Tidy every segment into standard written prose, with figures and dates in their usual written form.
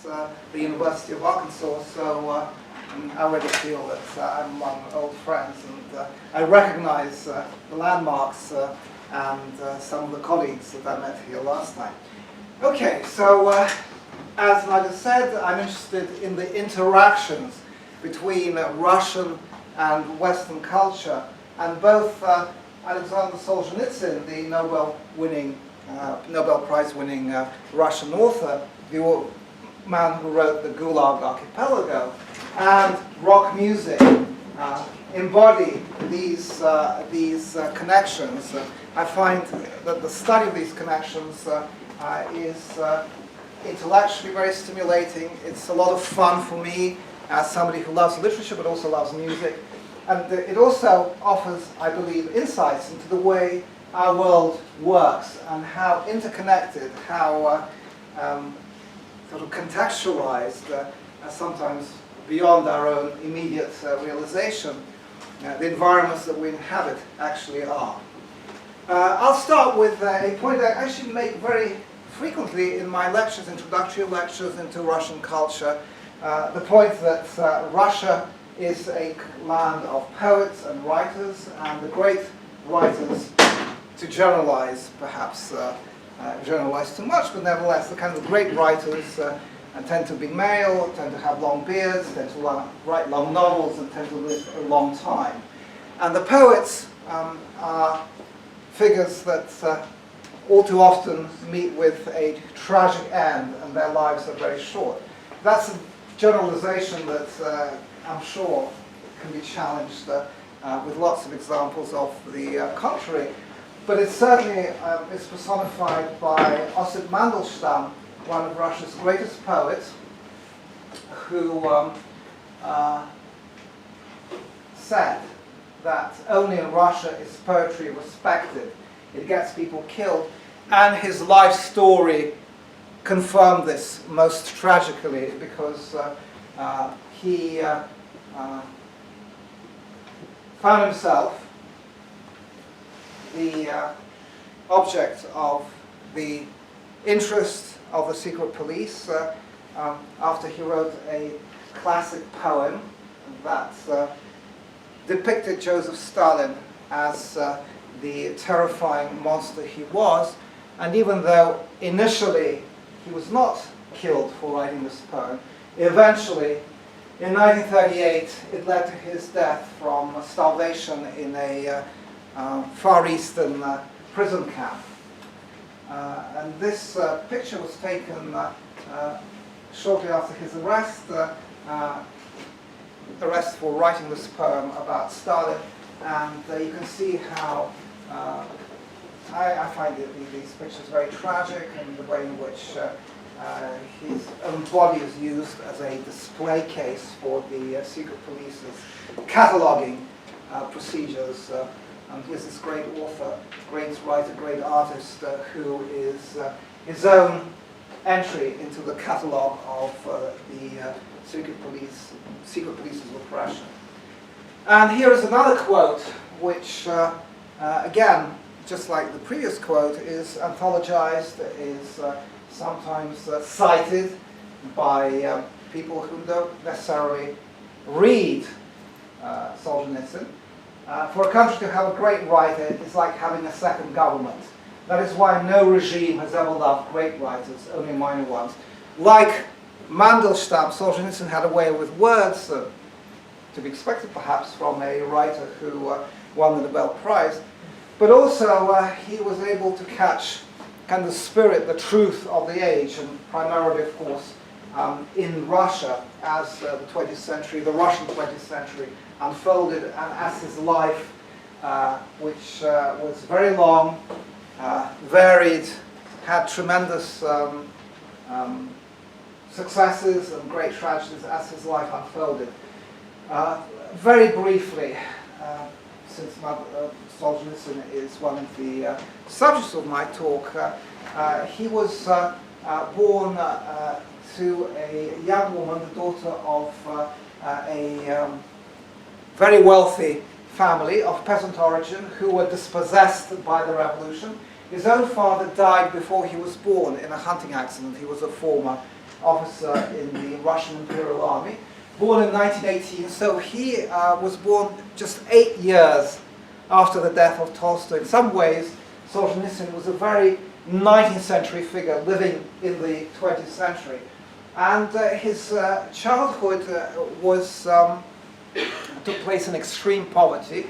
the University of Arkansas, so I already feel that I'm among old friends, and I recognize the landmarks and some of the colleagues that I met here last time. Okay, so as Nadia said, I'm interested in the interactions between Russian and Western culture, and both Aleksandr Solzhenitsyn, the Nobel Prize winning Russian author, the man who wrote the Gulag Archipelago, and rock music embody these connections. I find that the study of these connections is intellectually very stimulating. It's a lot of fun for me as somebody who loves literature but also loves music. And it also offers, I believe, insights into the way our world works and how interconnected, how sort of contextualized, sometimes beyond our own immediate realization, the environments that we inhabit actually are. I'll start with a point I actually make very frequently in my lectures, introductory lectures into Russian culture, the point that Russia is a land of poets and writers, and the great writers, to generalize perhaps, generalize too much, but nevertheless the kind of great writers tend to be male, tend to have long beards, tend to write long novels, and tend to live a long time. And the poets are figures that all too often meet with a tragic end, and their lives are very short. That's a generalization that I'm sure can be challenged with lots of examples of the contrary. But it certainly is personified by Osip Mandelstam, one of Russia's greatest poets, who said that only in Russia is poetry respected. It gets people killed. And his life story confirmed this most tragically, because he found himself the object of the interest of the secret police after he wrote a classic poem that depicted Joseph Stalin as the terrifying monster he was. And even though initially he was not killed for writing this poem, eventually in 1938 it led to his death from starvation in a Far Eastern prison camp. And this picture was taken shortly after his arrest for writing this poem about Stalin. And you can see how I find these pictures very tragic, and the way in which his own body is used as a display case for the secret police's cataloging procedures. And here's this great author, great writer, great artist, who is his own entry into the catalogue of the secret police's repression. And here is another quote, which again, just like the previous quote, is anthologized, is sometimes cited by people who don't necessarily read Solzhenitsyn. For a country to have a great writer is like having a second government. That is why no regime has ever loved great writers, only minor ones. Like Mandelstam, Solzhenitsyn had a way with words, to be expected perhaps from a writer who won the Nobel Prize. But also he was able to catch kind of the spirit, the truth of the age, and primarily, of course, in Russia as the 20th century, the Russian 20th century, unfolded, and as his life, which was very long, varied, had tremendous successes and great tragedies as his life unfolded. Very briefly, since Solzhenitsyn is one of the subjects of my talk, he was born to a young woman, the daughter of a very wealthy family of peasant origin who were dispossessed by the revolution. His own father died before he was born in a hunting accident. He was a former officer in the Russian Imperial Army, born in 1918. So he was born just 8 years after the death of Tolstoy. In some ways, Solzhenitsyn was a very 19th century figure living in the 20th century. And his childhood took place in extreme poverty.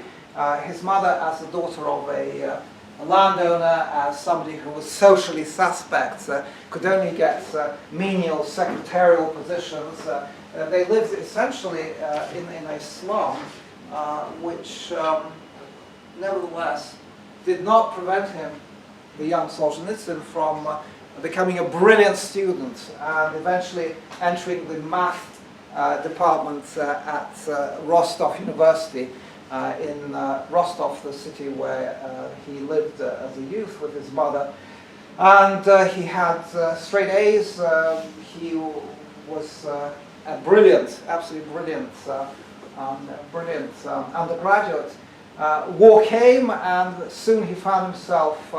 His mother, as the daughter of a landowner, as somebody who was socially suspect, could only get menial secretarial positions. They lived essentially in a slum, which nevertheless did not prevent him, the young Solzhenitsyn, from becoming a brilliant student and eventually entering the math department at Rostov University in Rostov, the city where he lived as a youth with his mother. And he had straight A's. He was a brilliant, absolutely brilliant, undergraduate. War came, and soon he found himself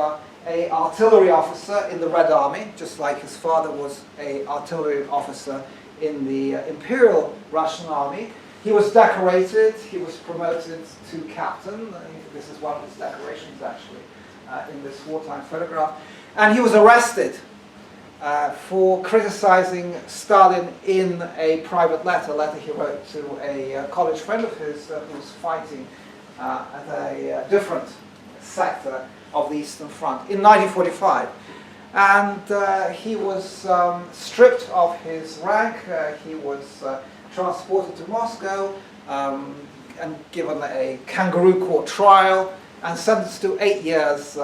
an artillery officer in the Red Army, just like his father was an artillery officer in the Imperial Russian Army. He was decorated, he was promoted to captain. This is one of his decorations, actually, in this wartime photograph. And he was arrested for criticizing Stalin in a private letter he wrote to a college friend of his who was fighting at a different sector of the Eastern Front in 1945. And he was stripped of his rank. He was transported to Moscow and given a kangaroo court trial and sentenced to 8 years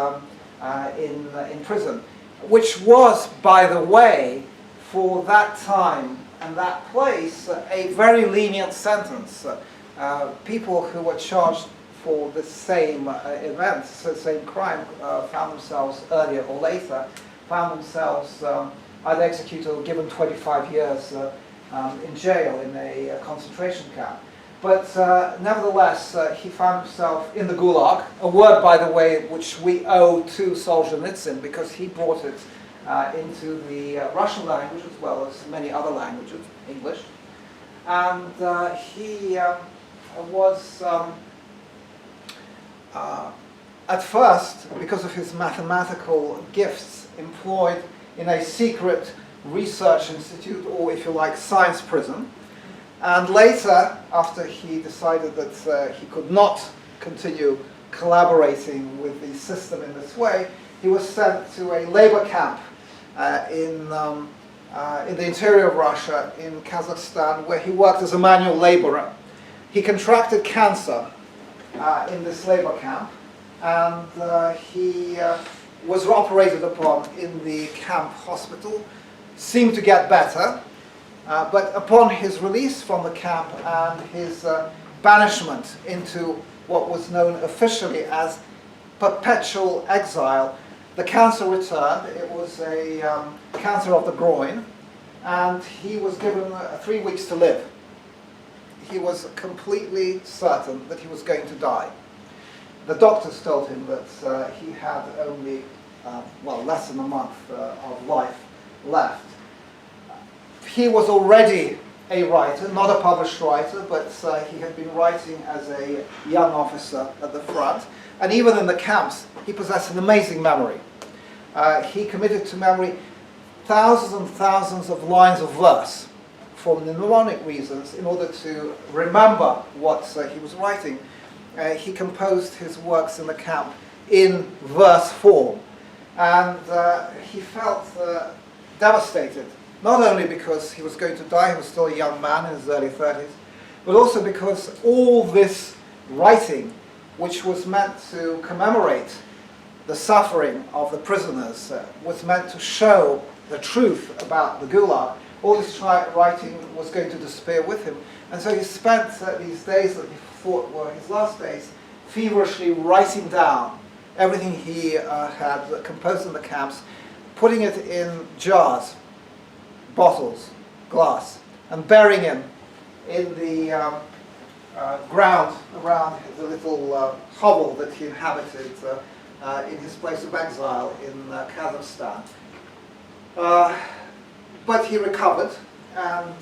in prison, which was, by the way, for that time and that place, a very lenient sentence. People who were charged for the same events, the same crime, found themselves earlier or later, found themselves either executed or given 25 years in jail in a concentration camp. But nevertheless, he found himself in the Gulag, a word, by the way, which we owe to Solzhenitsyn, because he brought it into the Russian language as well as many other languages, English. And he was, at first, because of his mathematical gifts, employed in a secret research institute, or if you like, science prison. And later, after he decided that he could not continue collaborating with the system in this way, he was sent to a labor camp in the interior of Russia, in Kazakhstan, where he worked as a manual laborer. He contracted cancer in this labor camp, and he was operated upon in the camp hospital, seemed to get better, but upon his release from the camp and his banishment into what was known officially as perpetual exile, the cancer returned. It was a cancer of the groin, and he was given 3 weeks to live. He was completely certain that he was going to die. The doctors told him that he had only, less than a month of life left. He was already a writer, not a published writer, but he had been writing as a young officer at the front. And even in the camps, he possessed an amazing memory. He committed to memory thousands and thousands of lines of verse for mnemonic reasons in order to remember what he was writing. He composed his works in the camp in verse form. And he felt devastated, not only because he was going to die, he was still a young man in his early 30s, but also because all this writing, which was meant to commemorate the suffering of the prisoners, was meant to show the truth about the Gulag, all this writing was going to disappear with him. And so he spent these days that he thought were his last days feverishly writing down everything he had composed in the camps, putting it in jars, bottles, glass, and burying him in the ground around the little hovel that he inhabited in his place of exile in Kazakhstan. but he recovered, and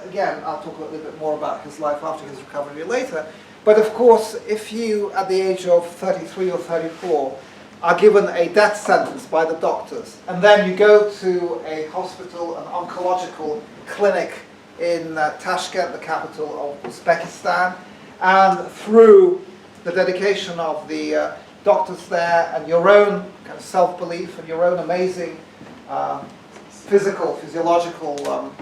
again, I'll talk a little bit more about his life after his recovery later. But of course, if you, at the age of 33 or 34, are given a death sentence by the doctors, and then you go to a hospital, an oncological clinic in Tashkent, the capital of Uzbekistan, and through the dedication of the doctors there and your own kind of self-belief and your own amazing physiological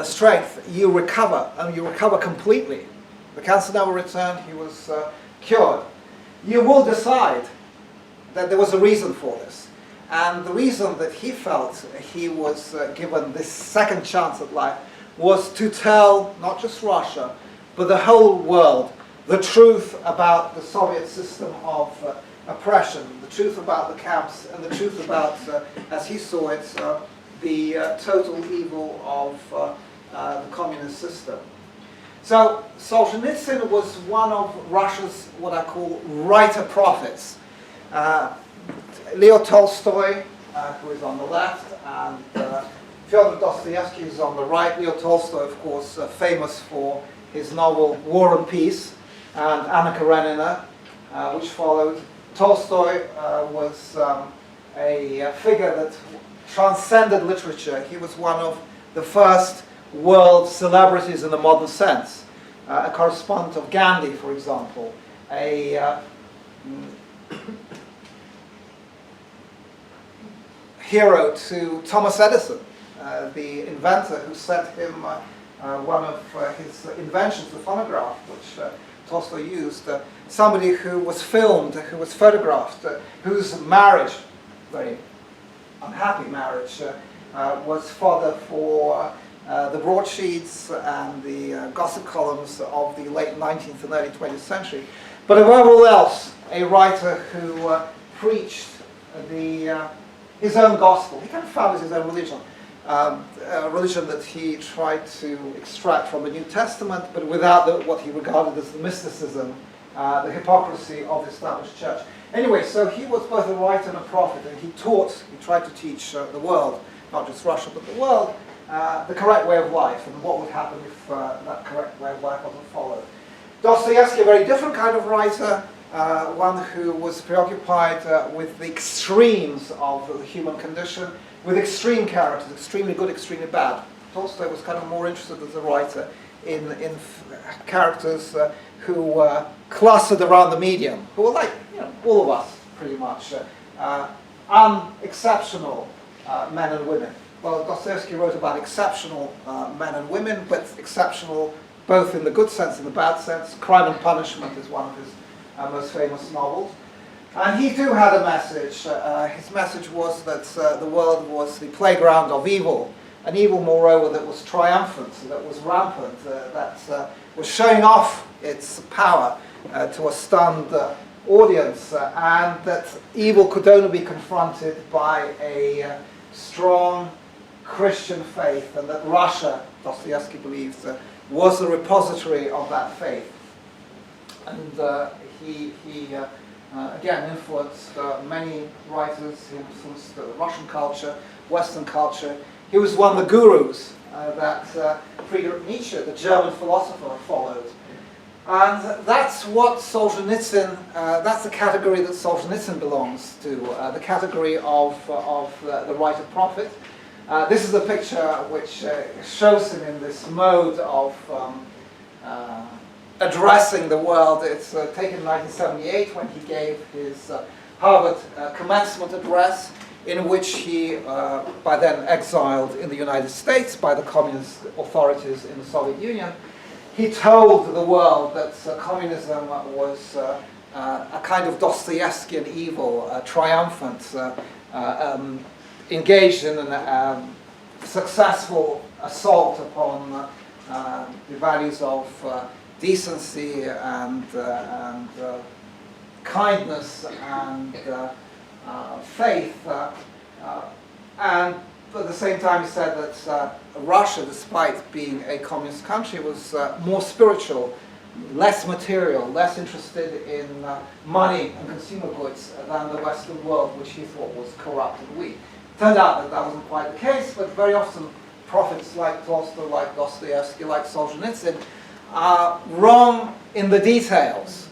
strength, you recover, and you recover completely. The cancer never returned, he was cured. You will decide that there was a reason for this. And the reason that he felt he was given this second chance at life was to tell not just Russia, but the whole world, the truth about the Soviet system of oppression, the truth about the camps, and the truth about, as he saw it, the total evil of the communist system. So Solzhenitsyn was one of Russia's, what I call, writer prophets. Leo Tolstoy, who is on the left, and Fyodor Dostoevsky is on the right. Leo Tolstoy, of course, famous for his novel War and Peace, and Anna Karenina, which followed. Tolstoy was a figure that transcended literature. He was one of the first world celebrities in the modern sense. A correspondent of Gandhi, for example, a hero to Thomas Edison, the inventor who sent him one of his inventions, the phonograph, which Tolstoy used. Somebody who was filmed, who was photographed, whose marriage, very unhappy marriage, was fodder for the broadsheets and the gossip columns of the late 19th and early 20th century. But above all else, a writer who preached his own gospel. He kind of founded his own religion, a religion that he tried to extract from the New Testament, but without what he regarded as the mysticism, the hypocrisy of the established church. Anyway, so he was both a writer and a prophet, and he tried to teach the world, not just Russia, but the world, the correct way of life, and what would happen if that correct way of life wasn't followed. Dostoevsky, a very different kind of writer, one who was preoccupied with the extremes of the human condition, with extreme characters, extremely good, extremely bad. Tolstoy was kind of more interested as a writer in characters who were clustered around the medium, who were like all of us, pretty much, unexceptional men and women. Well, Dostoevsky wrote about exceptional men and women, but exceptional both in the good sense and the bad sense. Crime and Punishment is one of his most famous novels. And he too had a message. His message was that the world was the playground of evil, an evil, moreover, that was triumphant, that was rampant, that was showing off its power to a stunned audience, and that evil could only be confronted by a strong Christian faith, and that Russia, Dostoevsky believes, was the repository of that faith. And he again influenced many writers. He influenced Russian culture, Western culture. He was one of the gurus that Friedrich Nietzsche, the German philosopher, followed. And that's what Solzhenitsyn, that's the category that Solzhenitsyn belongs to, the category of the writer-prophet. This is a picture which shows him in this mode of addressing the world. It's taken in 1978 when he gave his Harvard commencement address, in which he, by then exiled in the United States by the communist authorities in the Soviet Union, he told the world that communism was a kind of Dostoevskian evil, triumphant, engaged in a successful assault upon the values of decency and kindness and faith, and at the same time he said that Russia, despite being a communist country, was more spiritual, less material, less interested in money and consumer goods than the Western world, which he thought was corrupt and weak. Turned out that that wasn't quite the case, but very often prophets like Tolstoy, like Dostoevsky, like Solzhenitsyn are wrong in the details.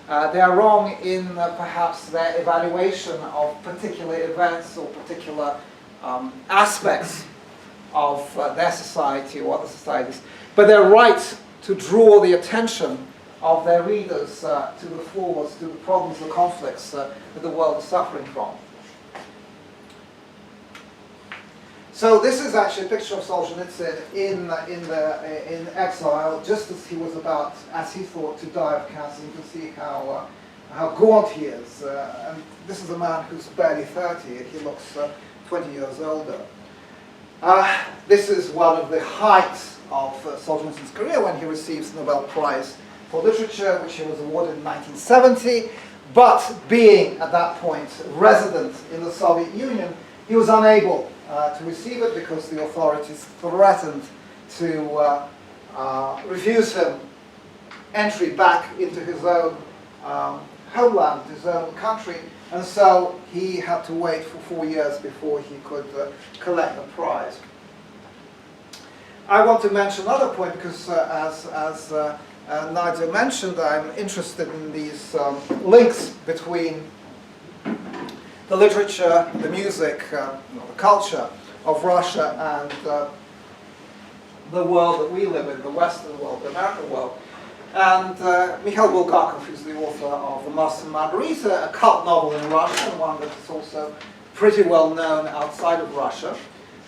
They are wrong in perhaps their evaluation of particular events or particular aspects of their society or other societies. But they're right to draw the attention of their readers to the flaws, to the problems, the conflicts that the world is suffering from. So this is actually a picture of Solzhenitsyn in exile, just as he was about, as he thought, to die of cancer. You can see how gaunt he is. And this is a man who's barely 30. He looks 20 years older. This is one of the heights of Solzhenitsyn's career when he receives the Nobel Prize for Literature, which he was awarded in 1970. But being, at that point, resident in the Soviet Union, he was unable to receive it because the authorities threatened to refuse him entry back into his own homeland, his own country, and so he had to wait for 4 years before he could collect the prize. I want to mention another point because, as Nadia mentioned, I'm interested in these links between the literature, the music, the culture of Russia and the world that we live in, the Western world, the American world. And Mikhail Bulgakov, who's the author of The Master and Margarita, a cult novel in Russia, and one that's also pretty well known outside of Russia,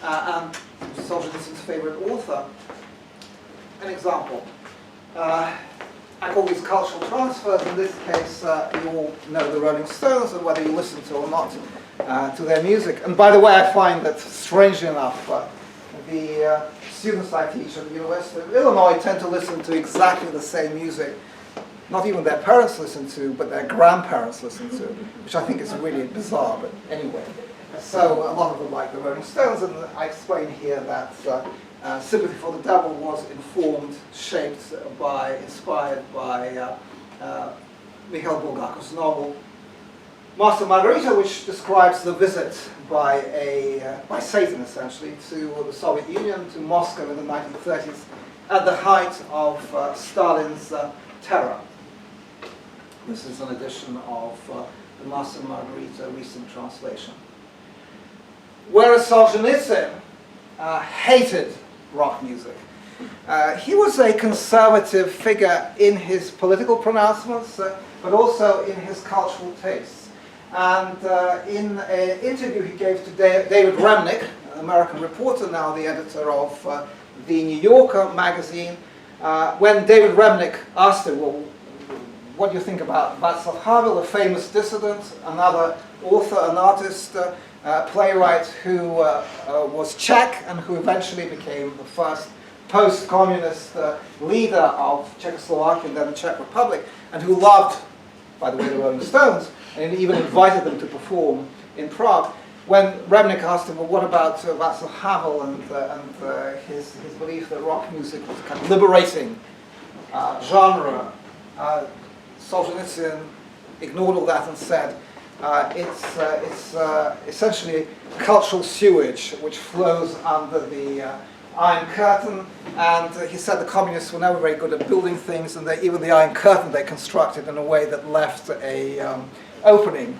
and Solzhenitsyn's favorite author. An example. I call these cultural transfers. In this case, you all know the Rolling Stones, and whether you listen to or not to their music. And by the way, I find that, strangely enough, the students I teach at the University of Illinois tend to listen to exactly the same music, not even their parents listen to, but their grandparents listen to, which I think is really bizarre, but anyway. So a lot of them like the Rolling Stones, and I explain here that Sympathy for the Devil was informed, shaped by, inspired by Mikhail Bulgakov's novel Master and Margarita, which describes the visit by Satan, essentially, to the Soviet Union, to Moscow in the 1930s, at the height of Stalin's terror. This is an edition of the Master and Margarita recent translation. Whereas Solzhenitsyn hated rock music. He was a conservative figure in his political pronouncements, but also in his cultural tastes. And in an interview he gave to David Remnick, an American reporter, now the editor of the New Yorker magazine, when David Remnick asked him, well, what do you think about Václav Havel, a famous dissident, another author, an artist, playwright who was Czech and who eventually became the first post-communist leader of Czechoslovakia and then the Czech Republic, and who loved, by the way, the Rolling Stones, and even invited them to perform in Prague. When Remnick asked him, well, what about Václav Havel and his belief that rock music was a kind of liberating genre, Solzhenitsyn ignored all that and said, it's essentially cultural sewage which flows under the Iron Curtain, and he said the communists were never very good at building things, and even the Iron Curtain they constructed in a way that left a opening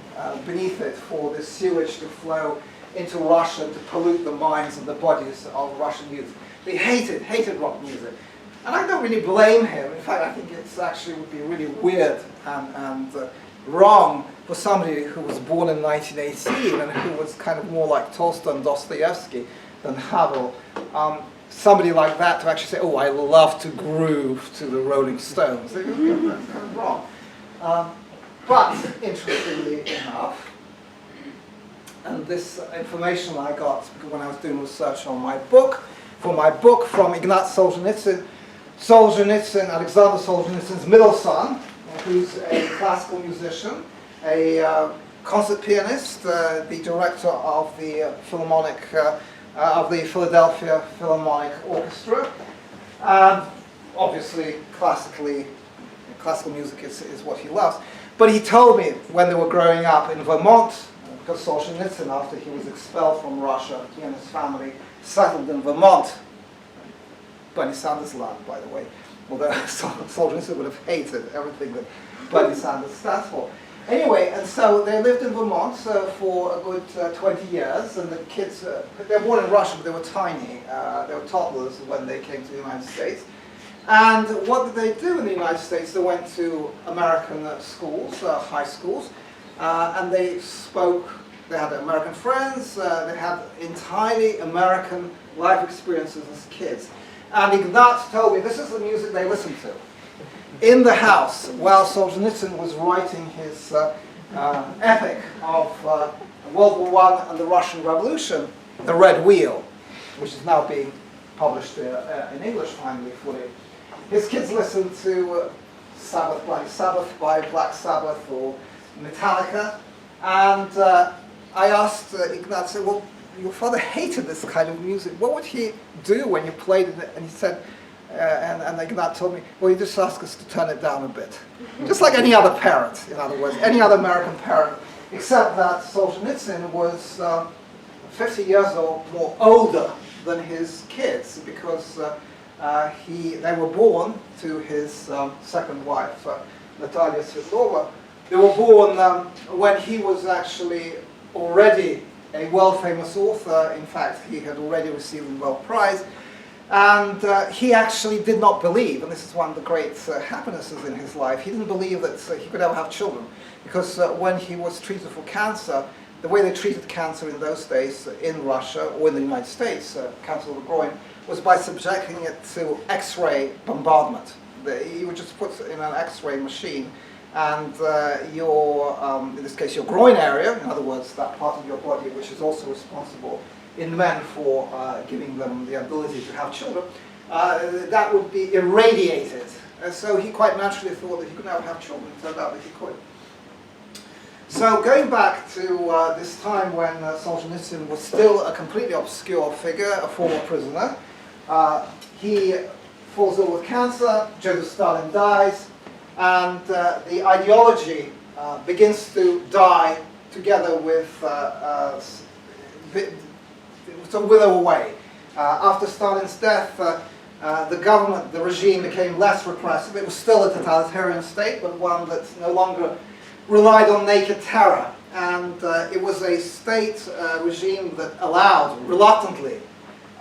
beneath it for this sewage to flow into Russia to pollute the minds and the bodies of Russian youth. They hated rock music. And I don't really blame him. In fact, I think it's actually would be really weird and wrong for somebody who was born in 1918 and who was kind of more like Tolstoy and Dostoevsky than Havel. Somebody like that to actually say, oh, I love to groove to the Rolling Stones. That's kind of wrong. But, interestingly enough, and this information I got when I was doing research on my book, from Ignat Solzhenitsyn, Aleksandr Solzhenitsyn's middle son, who's a classical musician, a concert pianist, the director of the Philharmonic, of the Philadelphia Philharmonic Orchestra, and obviously classical music is what he loves. But he told me when they were growing up in Vermont, because Solzhenitsyn, after he was expelled from Russia, he and his family settled in Vermont, Bernie Sanders' land, by the way, although Solzhenitsyn would have hated everything that Bernie Sanders stands for. Anyway, and so they lived in Vermont for a good 20 years, and the kids, they were born in Russia, but they were tiny. They were toddlers when they came to the United States. And what did they do in the United States? They went to American schools, high schools, and they had American friends, they had entirely American life experiences as kids. And Ignat told me this is the music they listened to in the house while Solzhenitsyn was writing his epic of World War I and the Russian Revolution, The Red Wheel, which is now being published in English finally fully. His kids listened to Black Sabbath by Black Sabbath or Metallica, and I asked Ignat, said, well, your father hated this kind of music. What would he do when you played it? And he said, and Ignat told me, well, he just asked us to turn it down a bit. Just like any other parent, in other words, any other American parent, except that Solzhenitsyn was 50 years or more older than his kids, because they were born to his second wife, Natalia Svetlova. They were born when he was actually already a world-famous author. In fact, he had already received the Nobel Prize. And he actually did not believe, and this is one of the great happinesses in his life, he didn't believe that he could ever have children. Because when he was treated for cancer, the way they treated cancer in those days in Russia or in the United States, cancer of the groin, was by subjecting it to X-ray bombardment. You would just put in an X-ray machine, and in this case, your groin area, in other words, that part of your body which is also responsible in men for giving them the ability to have children, that would be irradiated. And so he quite naturally thought that he could never have children. It turned out that he could. So going back to this time when Solzhenitsyn was still a completely obscure figure, a former prisoner, he falls ill with cancer, Joseph Stalin dies, and the ideology begins to die together with to wither away. After Stalin's death, the government, the regime became less repressive. It was still a totalitarian state, but one that no longer relied on naked terror. And it was a state regime that allowed, reluctantly,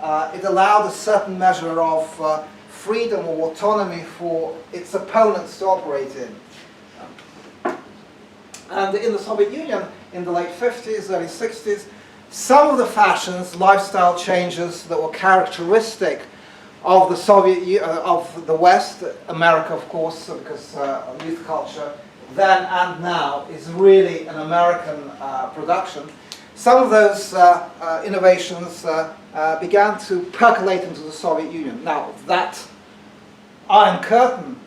it allowed a certain measure of freedom or autonomy for its opponents to operate in. And in the Soviet Union, in the late 50s, early 60s, some of the fashions, lifestyle changes that were characteristic of the of the West, America of course, because youth culture then and now is really an American production. Some of those innovations began to percolate into the Soviet Union. Now that Iron Curtain,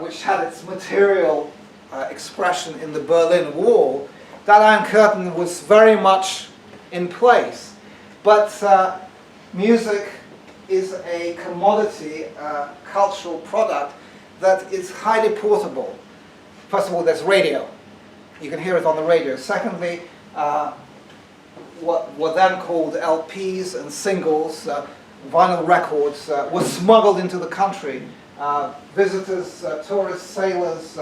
which had its material expression in the Berlin Wall, that Iron Curtain was very much in place. But music is a commodity, cultural product that is highly portable. First of all, there's radio. You can hear it on the radio. Secondly, what were then called LPs and singles, vinyl records, were smuggled into the country. Visitors, tourists, sailors,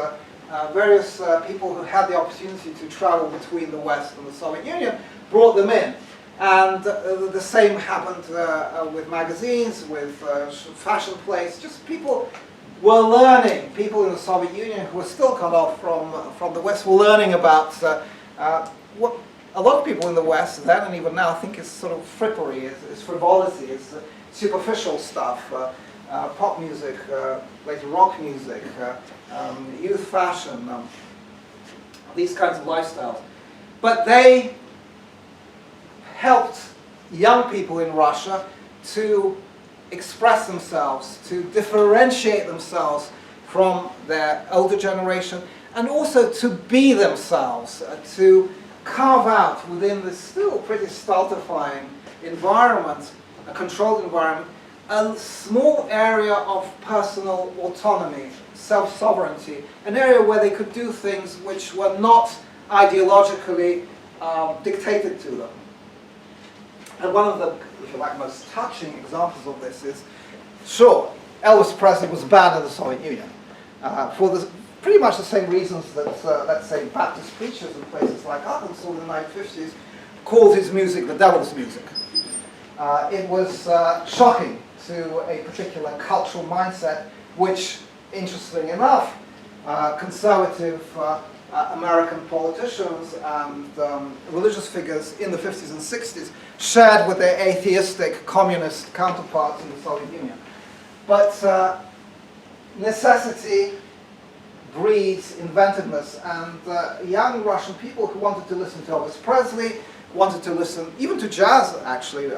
various people who had the opportunity to travel between the West and the Soviet Union brought them in. And the same happened with magazines, with fashion plates. Just people were learning, people in the Soviet Union who were still cut off from the West were learning about what a lot of people in the West then and even now think is sort of frippery, is frivolity, is superficial stuff, pop music, later rock music, youth fashion, these kinds of lifestyles. But they helped young people in Russia to express themselves, to differentiate themselves from their older generation, and also to be themselves, to carve out within this still pretty stultifying environment, a controlled environment, a small area of personal autonomy, self-sovereignty, an area where they could do things which were not ideologically dictated to them. And one of the, if you like, most touching examples of this is, sure, Elvis Presley was banned in the Soviet Union for pretty much the same reasons that, let's say, Baptist preachers in places like Arkansas in the 1950s called his music the devil's music. It was shocking to a particular cultural mindset, which, interestingly enough, conservative American politicians and religious figures in the 50s and 60s shared with their atheistic communist counterparts in the Soviet Union. But necessity breeds inventiveness, and young Russian people who wanted to listen to Elvis Presley, wanted to listen even to jazz actually,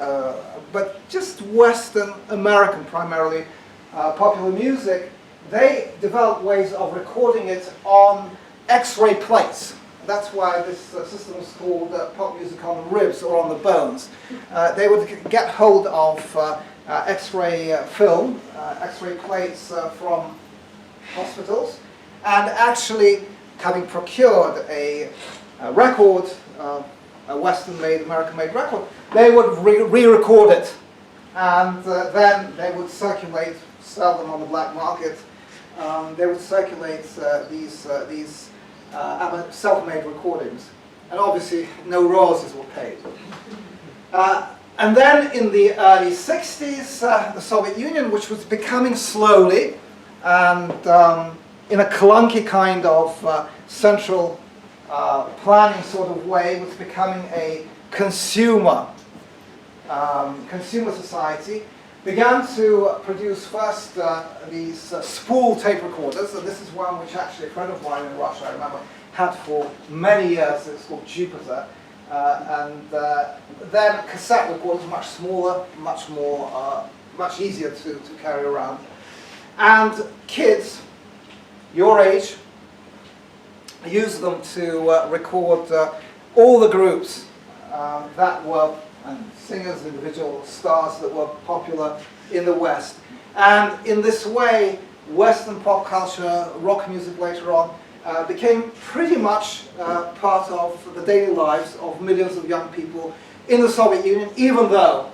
but just Western American primarily popular music, they developed ways of recording it on X-ray plates. That's why this system is called pop music on the ribs or on the bones. They would get hold of X-ray film, X-ray plates from hospitals, and actually, having procured a record, a Western-made, American-made record, they would re-record it, and then they would circulate, sell them on the black market. They would circulate these self-made recordings, and obviously no royalties were paid. And then in the early 60s, the Soviet Union, which was becoming slowly and in a clunky kind of central planning sort of way, was becoming a consumer society, began to produce first these spool tape recorders, and this is one which actually a friend of mine in Russia, I remember, had for many years. It's called Jupiter. And then cassette recorders, much smaller, much easier to carry around. And kids, your age, use them to record all the groups that were, and singers, individual stars that were popular in the West. And in this way, Western pop culture, rock music later on, became pretty much part of the daily lives of millions of young people in the Soviet Union, even though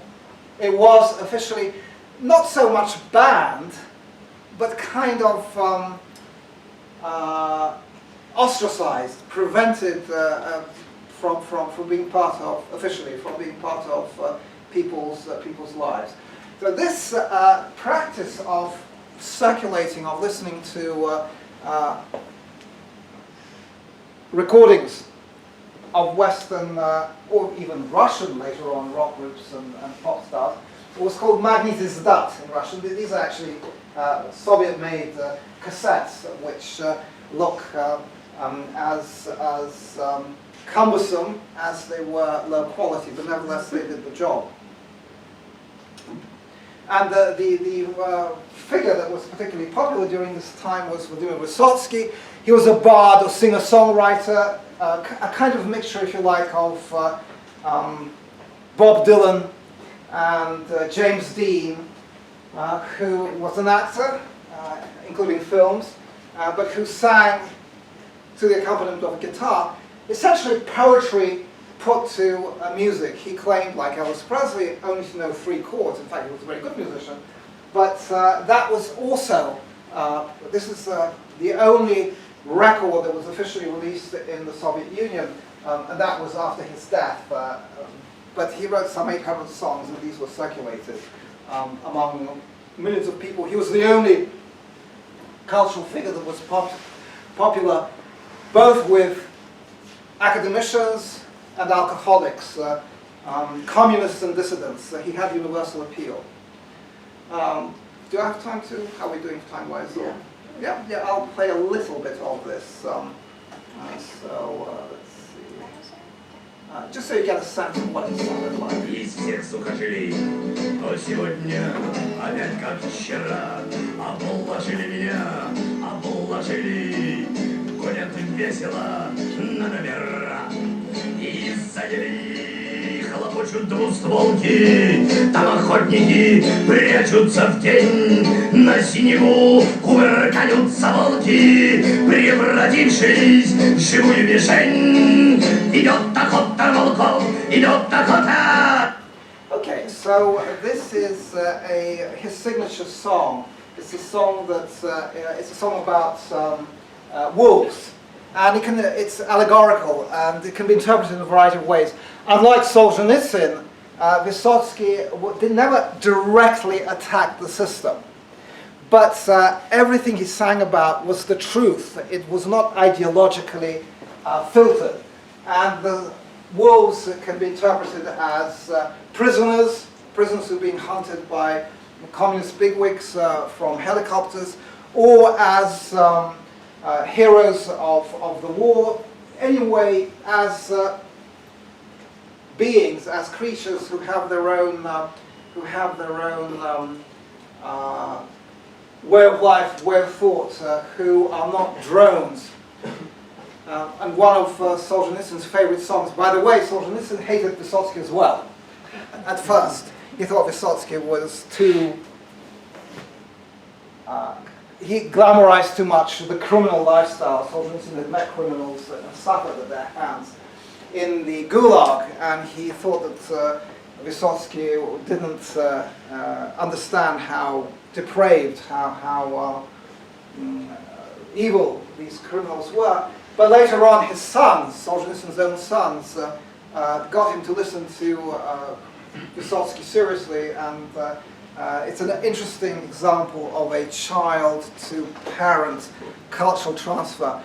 it was officially not so much banned, but kind of ostracized, prevented from being part of, officially, from being part of people's lives. So this practice of circulating, of listening to recordings of Western or even Russian later on rock groups and pop stars was called magnetizdat in Russian. These are actually Soviet-made cassettes which look as cumbersome as they were low quality, but nevertheless they did the job. And the figure that was particularly popular during this time was Vladimir Vysotsky. He was a bard, a singer-songwriter, a kind of mixture, if you like, of Bob Dylan and James Dean, who was an actor, including films, but who sang to the accompaniment of a guitar, essentially poetry put to music. He claimed, like Elvis Presley, only to know 3 chords. In fact, he was a very good musician. But that was also, this is the only record that was officially released in the Soviet Union, and that was after his death. But he wrote some 800 songs, and these were circulated among millions of people. He was the only cultural figure that was popular both with academicians and alcoholics, communists and dissidents. He had universal appeal. Do I have time to? How are we doing time-wise? Yeah. Yeah. I'll play a little bit of this. So let's see. Just so you get a sense of what it sounded like. Из всех сухожилий, но сегодня опять как вчера обложили меня, обложили, гонят весело на номера и сзади хлопочут двустволки, там охотники прячутся в тень, на синеву кувыркаются волки, превратившись в живую мишень. Идет охота волков идет охота. Okay, so this is his signature song. It's a song it's a song about wolves, and it's allegorical and it can be interpreted in a variety of ways. Unlike Solzhenitsyn, Vysotsky never directly attacked the system, but everything he sang about was the truth. It was not ideologically filtered, and the wolves can be interpreted as prisoners who've been hunted by communist bigwigs from helicopters, or as heroes of the war. Anyway, as beings, as creatures who have their own way of life, way of thought, who are not drones. And one of Solzhenitsyn's favorite songs, by the way, Solzhenitsyn hated Vysotsky as well. At first, he thought Vysotsky was too, he glamorized too much the criminal lifestyle. Solzhenitsyn had met criminals and suffered at their hands in the Gulag, and he thought that Vysotsky didn't understand how depraved, how evil these criminals were. But later on, his sons, Solzhenitsyn's own sons, got him to listen to Vysotsky seriously, and it's an interesting example of a child-to-parent cultural transfer.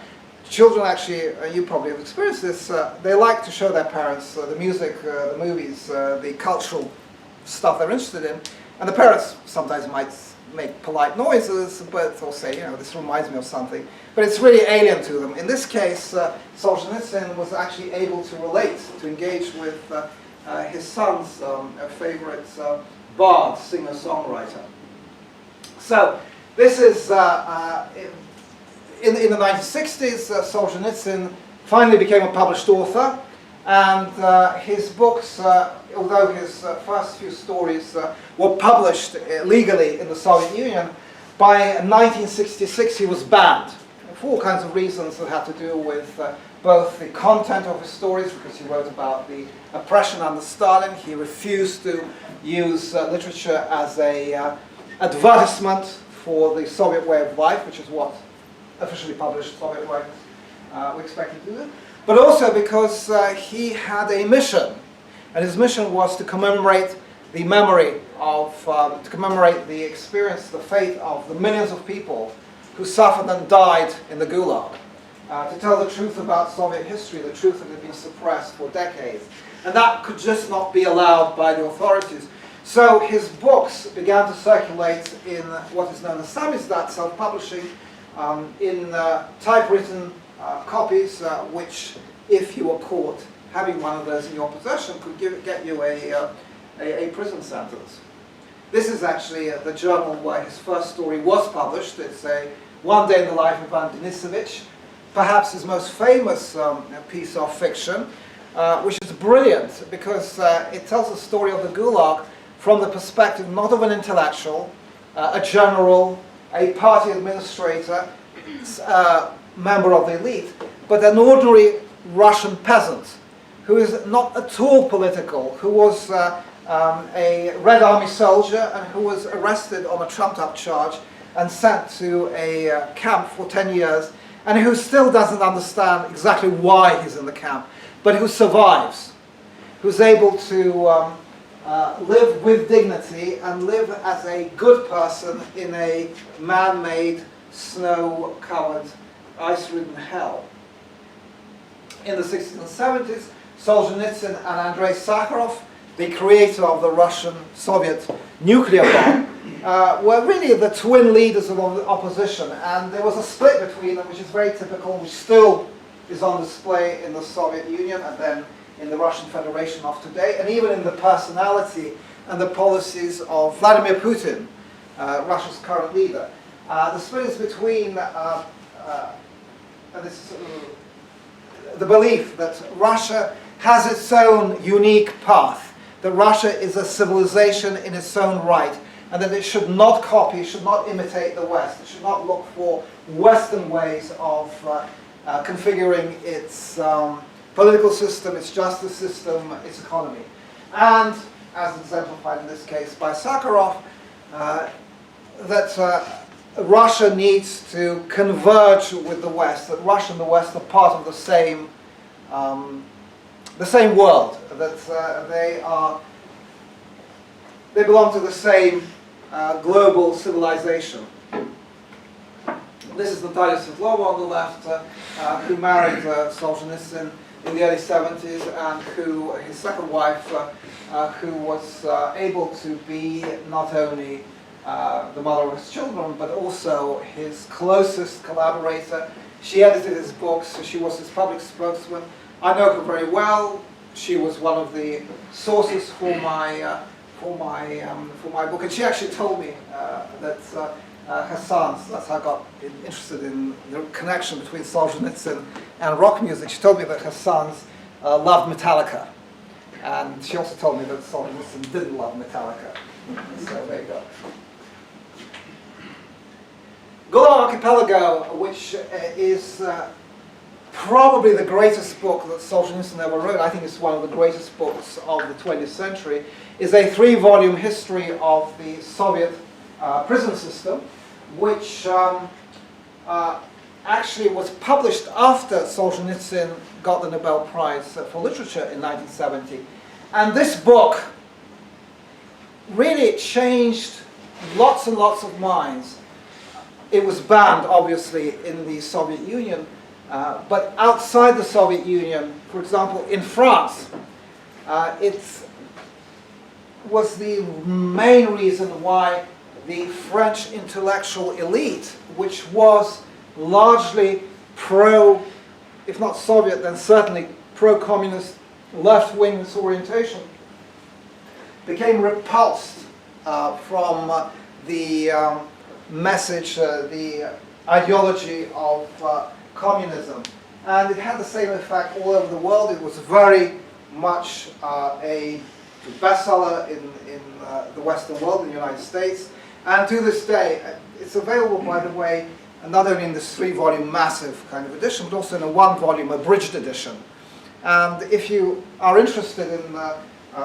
Children actually, you probably have experienced this, they like to show their parents the music, the movies, the cultural stuff they're interested in, and the parents sometimes might make polite noises, but or say, this reminds me of something, but it's really alien to them. In this case, Solzhenitsyn was actually able to relate, to engage with his son's favorite bard, singer-songwriter. So this is, in the 1960s, Solzhenitsyn finally became a published author, and his books, although his first few stories were published legally in the Soviet Union, by 1966 he was banned for all kinds of reasons that had to do with both the content of his stories, because he wrote about the oppression under Stalin. He refused to use literature as an advertisement for the Soviet way of life, which is what officially published Soviet writers were expected to do. But also because he had a mission, and his mission was to commemorate the memory of, to commemorate the experience, the fate of the millions of people who suffered and died in the Gulag, to tell the truth about Soviet history, the truth that had been suppressed for decades. And that could just not be allowed by the authorities. So his books began to circulate in what is known as samizdat, self-publishing, in typewritten copies, which, if you were caught having one of those in your possession, could get you a prison sentence. This is actually the journal where his first story was published. It's a One Day in the Life of Ivan Denisovich, perhaps his most famous piece of fiction, which is brilliant because it tells the story of the Gulag from the perspective not of an intellectual, a general, a party administrator, member of the elite, but an ordinary Russian peasant who is not at all political, who was a Red Army soldier and who was arrested on a trumped-up charge and sent to a camp for 10 years, and who still doesn't understand exactly why he's in the camp, but who survives, who's able to live with dignity and live as a good person in a man-made, snow-covered, ice-ridden hell. In the 60s and 70s, Solzhenitsyn and Andrei Sakharov, the creator of the Russian-Soviet nuclear bomb, were really the twin leaders of the opposition, and there was a split between them, which is very typical, which still is on display in the Soviet Union and then in the Russian Federation of today, and even in the personality and the policies of Vladimir Putin, Russia's current leader. The split is between the belief that Russia has its own unique path, that Russia is a civilization in its own right, and that it should not copy, should not imitate the West. It should not look for Western ways of configuring its political system, its justice system, its economy. And, as exemplified in this case by Sakharov, that Russia needs to converge with the West, that Russia and the West are part of the same world, that they belong to the same global civilization. This is Natalia Svetlova on the left, who married Solzhenitsyn in the early 70s, and who, his second wife, who was able to be not only the mother of his children, but also his closest collaborator. She edited his books, so she was his public spokesman. I know her very well. She was one of the sources for my book, and she actually told me that her sons, that's how I got interested in the connection between Solzhenitsyn and rock music. She told me that her sons loved Metallica, and she also told me that Solzhenitsyn didn't love Metallica. So there you go. Golan Archipelago, which is probably the greatest book that Solzhenitsyn ever wrote, I think it's one of the greatest books of the 20th century, is a 3-volume history of the Soviet prison system, which actually was published after Solzhenitsyn got the Nobel Prize for Literature in 1970. And this book really changed lots and lots of minds. It was banned, obviously, in the Soviet Union, but outside the Soviet Union, for example, in France, it was the main reason why the French intellectual elite, which was largely pro, if not Soviet, then certainly pro-communist, left-wing orientation, became repulsed from the message, the ideology of communism. And it had the same effect all over the world. It was very much a bestseller in the Western world, in the United States. And to this day, it's available, by the way, not only in this 3-volume massive kind of edition, but also in a 1-volume abridged edition. And if you are interested in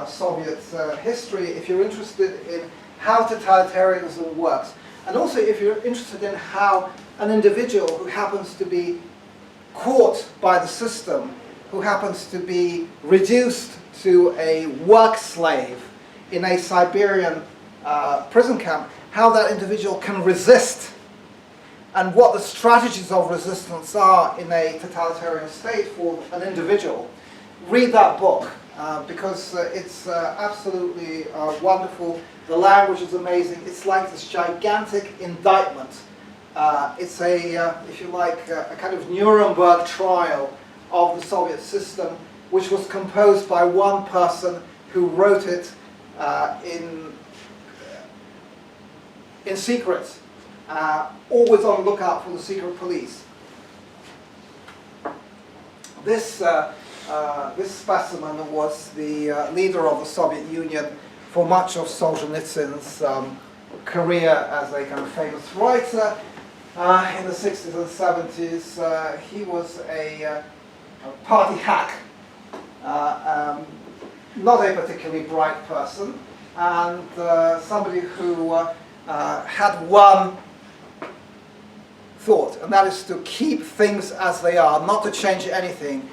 Soviet history, if you're interested in how totalitarianism works, and also if you're interested in how an individual who happens to be caught by the system, who happens to be reduced to a work slave in a Siberian prison camp, how that individual can resist, and what the strategies of resistance are in a totalitarian state for an individual, read that book, because it's absolutely wonderful. The language is amazing. It's like this gigantic indictment. It's if you like, a kind of Nuremberg trial of the Soviet system, which was composed by one person who wrote it in secret, always on the lookout for the secret police. This specimen was the leader of the Soviet Union for much of Solzhenitsyn's career as a kind of famous writer. In the 60s and 70s, he was a party hack, not a particularly bright person, and somebody who had one thought, and that is to keep things as they are, not to change anything,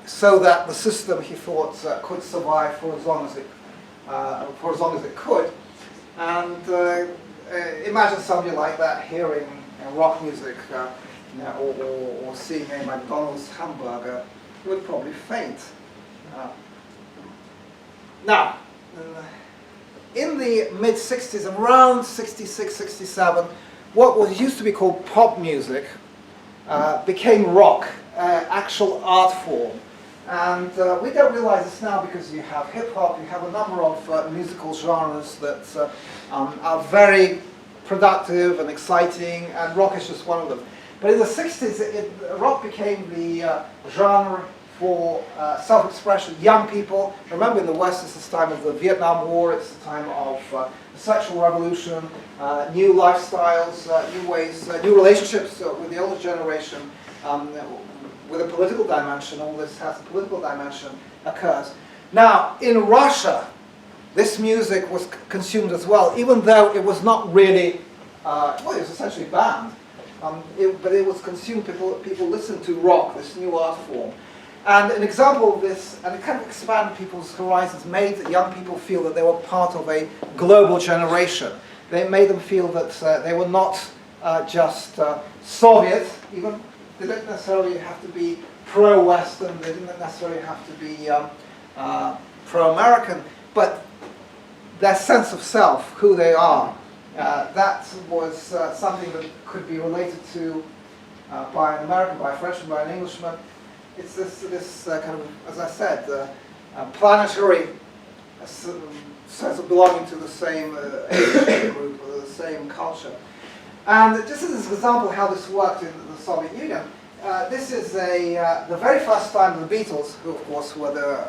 so that the system, he thought, could survive for as long as it could. And imagine somebody like that hearing rock music, or seeing a McDonald's hamburger, he would probably faint. Now, in the mid-60s, around 66, 67, what was used to be called pop music became rock, actual art form. And we don't realize this now because you have hip-hop, you have a number of musical genres that are very productive and exciting, and rock is just one of them. But in the 60s, rock became the genre for self-expression. Young people, remember in the West, it's the time of the Vietnam War, it's the time of the sexual revolution, new lifestyles, new ways, new relationships with the older generation, with a political dimension, all this has a political dimension, occurs. Now, in Russia, this music was consumed as well, even though it was not really, well, it was essentially banned. But it was consumed, people listened to rock, this new art form. And an example of this, and it kind of expanded people's horizons, made young people feel that they were part of a global generation. They made them feel that they were not just Soviet, even. They didn't necessarily have to be pro-Western, they didn't necessarily have to be pro-American, but their sense of self, who they are, that was something that could be related to by an American, by a Frenchman, by an Englishman. It's this kind of, as I said, planetary sense of belonging to the same age group or the same culture. And just as an example of how this worked in the Soviet Union, this is the very first time the Beatles, who of course were the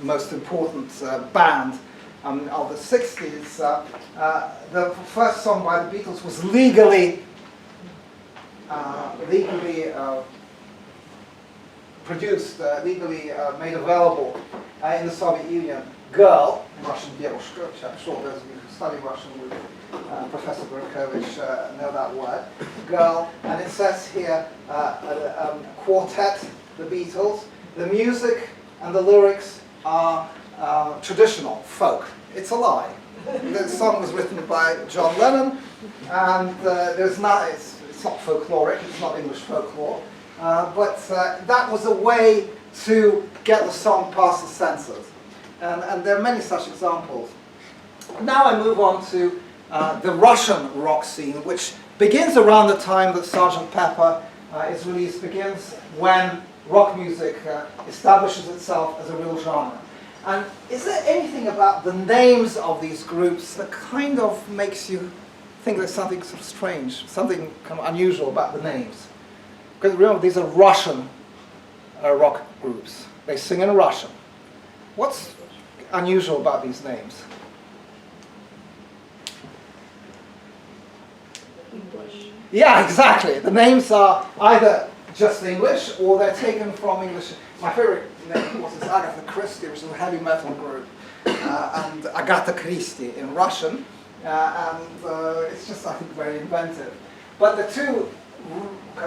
most important band of the 60s, the first song by the Beatles was legally produced, legally made available in the Soviet Union. Girl, in Russian, девушка, which I'm sure those of you who study Russian with Professor Berkovich know that word. Girl, and it says here quartet, the Beatles. The music and the lyrics are traditional, folk. It's a lie. The song was written by John Lennon, and it's not folkloric, it's not English folklore, but that was a way to get the song past the censors. And there are many such examples. Now I move on to the Russian rock scene, which begins around the time that Sgt. Pepper is released, begins when rock music establishes itself as a real genre. And is there anything about the names of these groups that kind of makes you think there's something sort of strange, something kind of unusual about the names? Because remember, these are Russian rock groups. They sing in Russian. What's unusual about these names? English. Yeah, exactly. The names are either just English or they're taken from English. My favorite name, of course, is Agatha Christie, which is a heavy metal group, and Agatha Christie in Russian, and it's just, I think, very inventive. But the two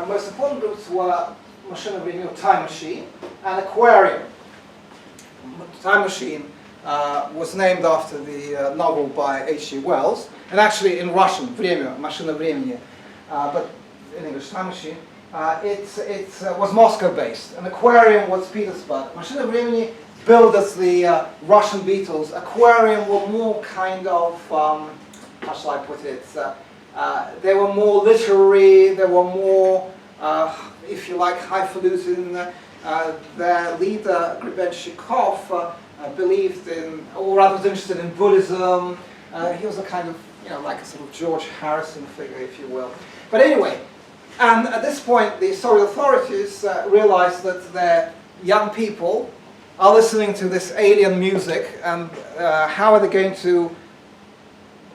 most important groups were Machine of Renew, Time Machine, and Aquarium. Time Machine was named after the novel by H.G. Wells, and actually in Russian, Время, Машина времени, but in English, Time Machine. It was Moscow-based, and Aquarium was Petersburg. Машина времени billed as the Russian Beatles. Aquarium were more kind of, how shall I put it, they were more literary, they were more, if you like, highfalutin. Their leader, Grebenshikov, believed in, or rather was interested in Buddhism. He was a kind of, like a sort of George Harrison figure, if you will. But anyway, and at this point, the Soviet authorities realized that their young people are listening to this alien music, and how are they going to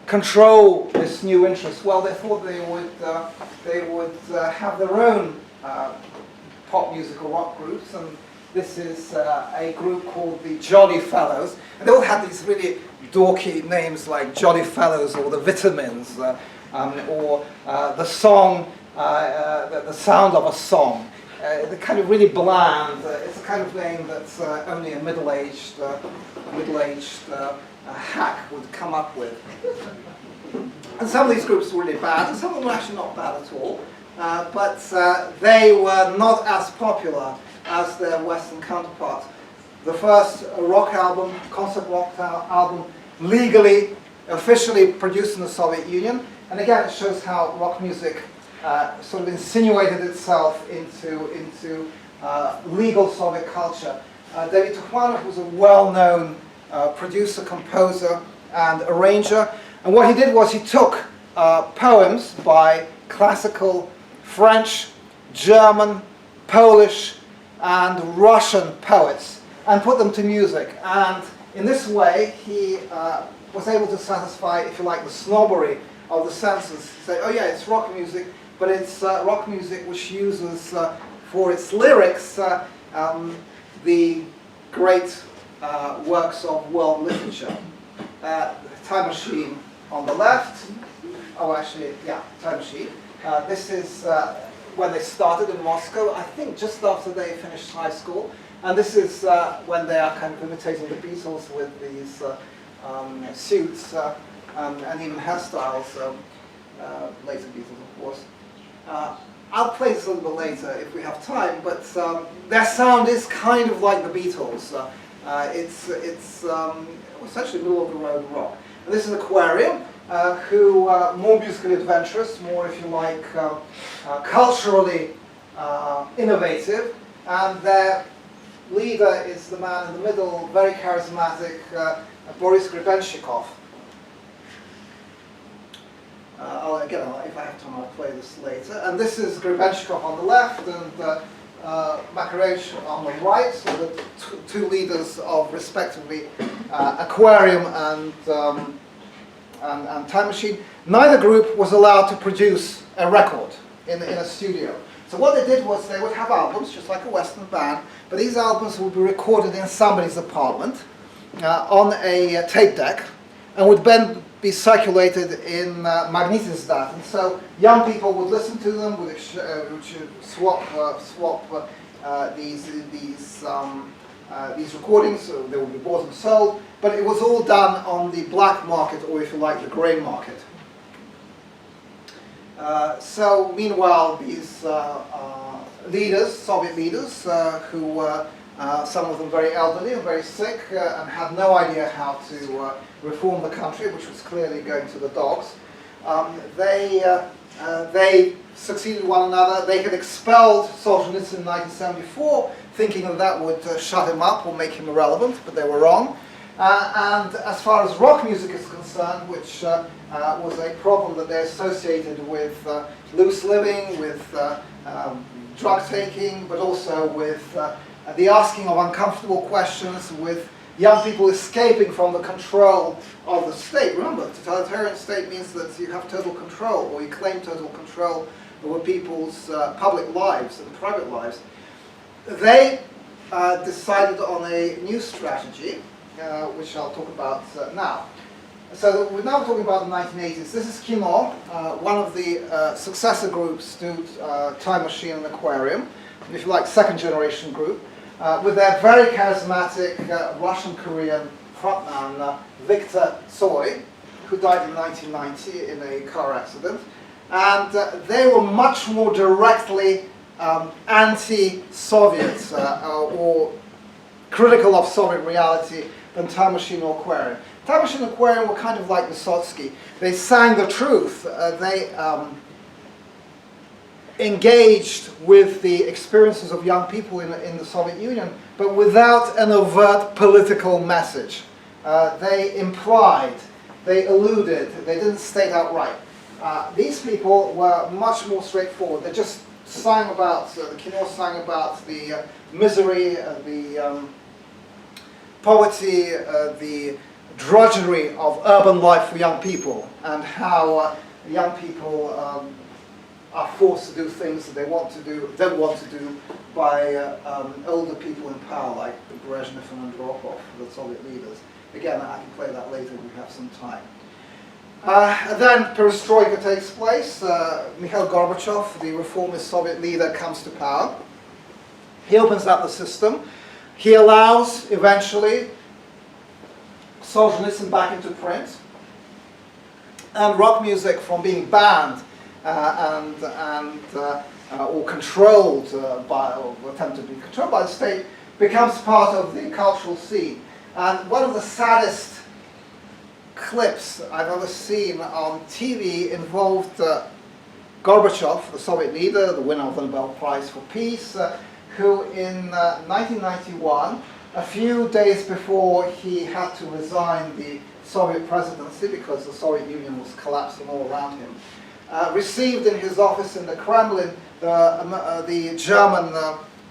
control this new interest? Well, they thought they would have their own pop music or rock groups, and this is a group called the Jolly Fellows, and they all had these really dorky names like Jolly Fellows or the Vitamins, or the song, the sound of a song. They're kind of really bland. It's a kind of name that only a middle-aged hack would come up with. And some of these groups were really bad, and some of them were actually not bad at all. But they were not as popular as their Western counterparts. The first rock album, concept rock album, legally, officially produced in the Soviet Union. And again, it shows how rock music sort of insinuated itself into legal Soviet culture. David Tukhmanov was a well-known producer, composer, and arranger. And what he did was he took poems by classical French, German, Polish, and Russian poets and put them to music. And in this way, he was able to satisfy, if you like, the snobbery of the censors. Say, oh yeah, it's rock music, but it's rock music which uses for its lyrics the great works of world literature. Time Machine on the left. Oh, actually, yeah, Time Machine. This is when they started in Moscow, I think just after they finished high school. And this is when they are kind of imitating the Beatles with these suits and even hairstyles. Later Beatles, of course. I'll play this a little bit later if we have time, but their sound is kind of like the Beatles. It's essentially middle-of-the-road rock. And this is Aquarium, who are more musically adventurous, more, if you like, culturally innovative, and their leader is the man in the middle, very charismatic, Boris Grebenshchikov. Again, if I have time, I'll play this later. And this is Grebenshchikov on the left and Makarevich on the right, so the two leaders of, respectively, Aquarium and Time Machine. Neither group was allowed to produce a record in a studio. So what they did was they would have albums, just like a Western band, but these albums would be recorded in somebody's apartment on a tape deck, and would then be circulated in magnetostat. And so young people would listen to them, would swap these recordings, so they would be bought and sold, but it was all done on the black market, or if you like, the grey market. So meanwhile, these leaders, Soviet leaders, who were some of them very elderly and very sick and had no idea how to reform the country, which was clearly going to the dogs, they succeeded one another. They had expelled Solzhenitsyn in 1974, thinking that would shut him up or make him irrelevant, but they were wrong. And as far as rock music is concerned, which was a problem that they associated with loose living, with drug taking, but also with the asking of uncomfortable questions, with young people escaping from the control of the state. Remember, totalitarian state means that you have total control, or you claim total control over people's public lives and private lives. They decided on a new strategy, which I'll talk about now. So we're now talking about the 1980s. This is Kino, one of the successor groups to Time Machine and Aquarium, if you like, second generation group, with their very charismatic Russian-Korean frontman, Viktor Tsoi, who died in 1990 in a car accident. And they were much more directly anti-Soviet or critical of Soviet reality than Time Machine or Aquarium. Time Machine and Aquarium were kind of like Vysotsky. They sang the truth. They engaged with the experiences of young people in the Soviet Union, but without an overt political message. They implied, they alluded, they didn't state outright. These people were much more straightforward. They just sang about, the Kino sang about the misery, the poverty, the drudgery of urban life for young people, and how young people are forced to do things that they want to do by older people in power, like Brezhnev and Andropov, the Soviet leaders. Again, I can play that later if we have some time. And then perestroika takes place. Mikhail Gorbachev, the reformist Soviet leader, comes to power. He opens up the system. He allows, eventually, Solzhenitsyn back into print, and rock music from being banned or controlled by, or attempted to be controlled by the state, becomes part of the cultural scene. And one of the saddest clips I've ever seen on TV involved Gorbachev, the Soviet leader, the winner of the Nobel Prize for Peace, who in 1991, a few days before he had to resign the Soviet presidency because the Soviet Union was collapsing all around him, received in his office in the Kremlin the German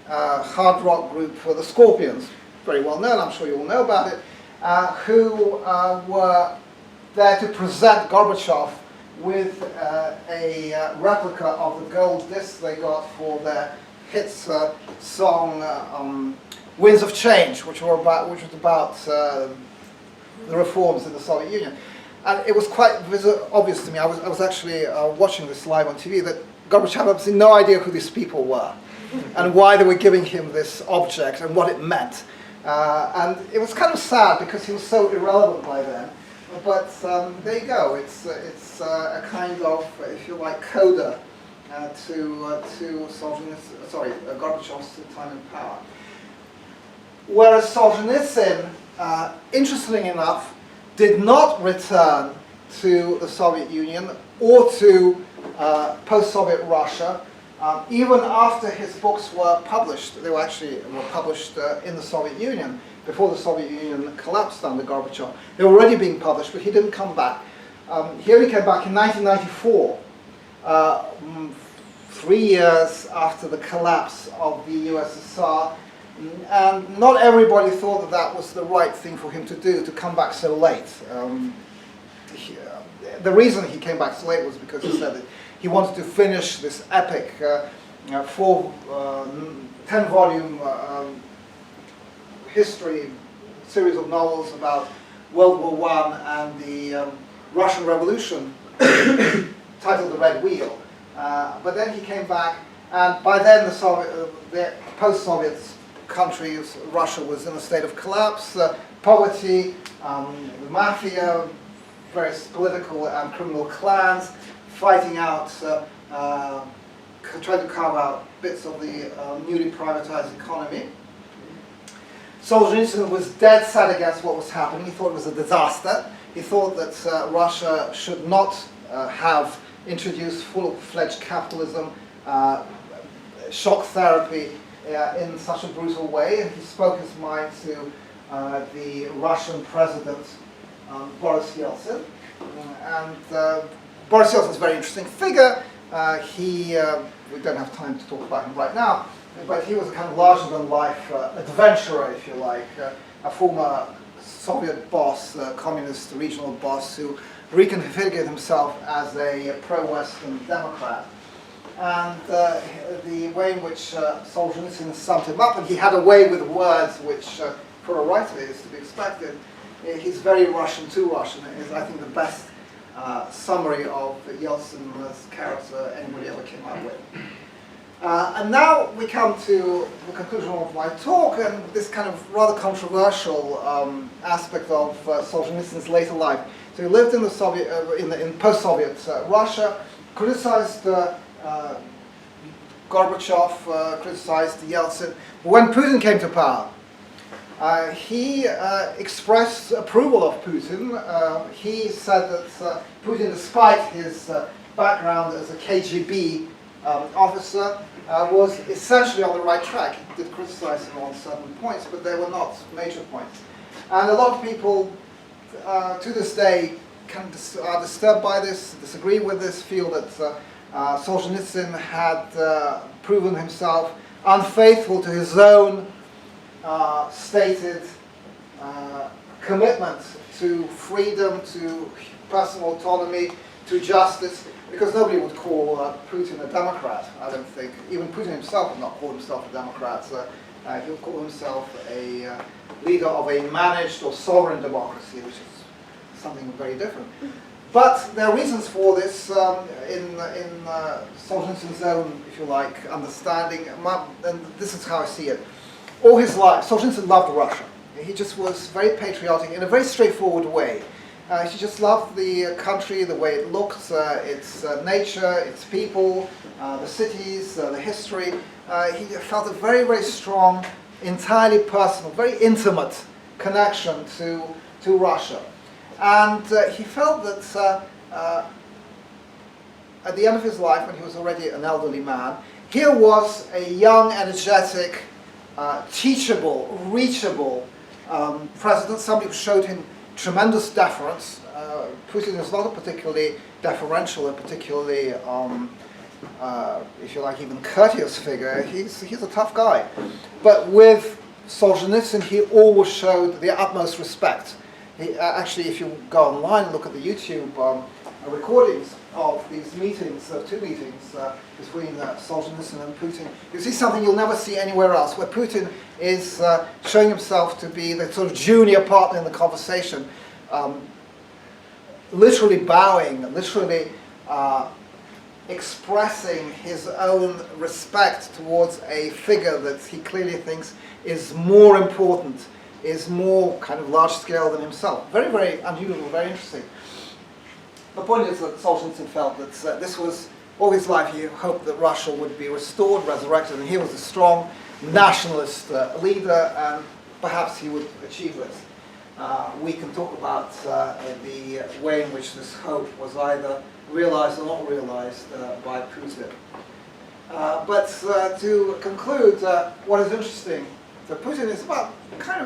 hard rock group the Scorpions, very well known, I'm sure you all know about it, who were there to present Gorbachev with a replica of the gold disc they got for their hit song "Winds of Change," which was about the reforms in the Soviet Union. And it was quite obvious to me. I was actually watching this live on TV that Gorbachev had absolutely no idea who these people were and why they were giving him this object and what it meant. And it was kind of sad because he was so irrelevant by then. But there you go. It's a kind of, if you like, coda to Gorbachev's time in power. Whereas Solzhenitsyn, interestingly enough, did not return to the Soviet Union or to post-Soviet Russia, even after his books were published. They were published in the Soviet Union before the Soviet Union collapsed under Gorbachev. They were already being published, but he didn't come back. He only came back in 1994, 3 years after the collapse of the USSR. And not everybody thought that that was the right thing for him to do, to come back so late. The reason he came back so late was because he said that he wanted to finish this epic 10-volume history series of novels about World War I and the Russian Revolution, titled The Red Wheel. But then he came back, and by then the post-Soviet countries, Russia was in a state of collapse, poverty, the mafia, various political and criminal clans fighting out, trying to carve out bits of the newly privatized economy. Solzhenitsyn was dead set against what was happening. He thought it was a disaster. He thought that Russia should not have introduced full-fledged capitalism, shock therapy in such a brutal way, and he spoke his mind to the Russian president, Boris Yeltsin. And Boris Yeltsin is a very interesting figure. We don't have time to talk about him right now, but he was a kind of larger-than-life adventurer, if you like, a former Soviet boss, communist regional boss, who reconfigured himself as a pro-Western Democrat. And the way in which Solzhenitsyn summed him up, and he had a way with words which, for a writer, is to be expected. He's very Russian to Russian. Is, I think, the best summary of Yeltsin's character anybody ever came up with. And now we come to the conclusion of my talk, and this kind of rather controversial aspect of Solzhenitsyn's later life. So he lived in the in post-Soviet Russia, criticized Gorbachev, criticized Yeltsin. But when Putin came to power, he expressed approval of Putin. He said that Putin, despite his background as a KGB officer, was essentially on the right track. He did criticize him on certain points, but they were not major points. And a lot of people, to this day, are disturbed by this, disagree with this, feel that Solzhenitsyn had proven himself unfaithful to his own stated commitment to freedom, to personal autonomy, to justice, because nobody would call Putin a Democrat, I don't think. Even Putin himself would not call himself a Democrat. He would call himself a leader of a managed or sovereign democracy, which is something very different. But there are reasons for this in Solzhenitsyn's own, if you like, understanding, and this is how I see it. All his life, Solzhenitsyn loved Russia. He just was very patriotic in a very straightforward way. He just loved the country, the way it looked, its nature, its people, the cities, the history. He felt a very, very strong, entirely personal, very intimate connection to Russia. And he felt that at the end of his life, when he was already an elderly man, here was a young, energetic, teachable, reachable president, somebody who showed him tremendous deference. Putin is not a particularly deferential and particularly, if you like, even courteous figure. He's a tough guy. But with Solzhenitsyn, he always showed the utmost respect. Actually, if you go online and look at the YouTube recordings of these meetings, two meetings between Solzhenitsyn and Putin, you see something you'll never see anywhere else, where Putin is showing himself to be the sort of junior partner in the conversation, literally bowing, literally expressing his own respect towards a figure that he clearly thinks is more important, is more kind of large scale than himself. Very, very unusual, very interesting. The point is that Solzhenitsyn felt that this was, all his life he hoped that Russia would be restored, resurrected, and he was a strong nationalist leader, and perhaps he would achieve this. We can talk about the way in which this hope was either realized or not realized by Putin. But to conclude, what is interesting, that Putin is about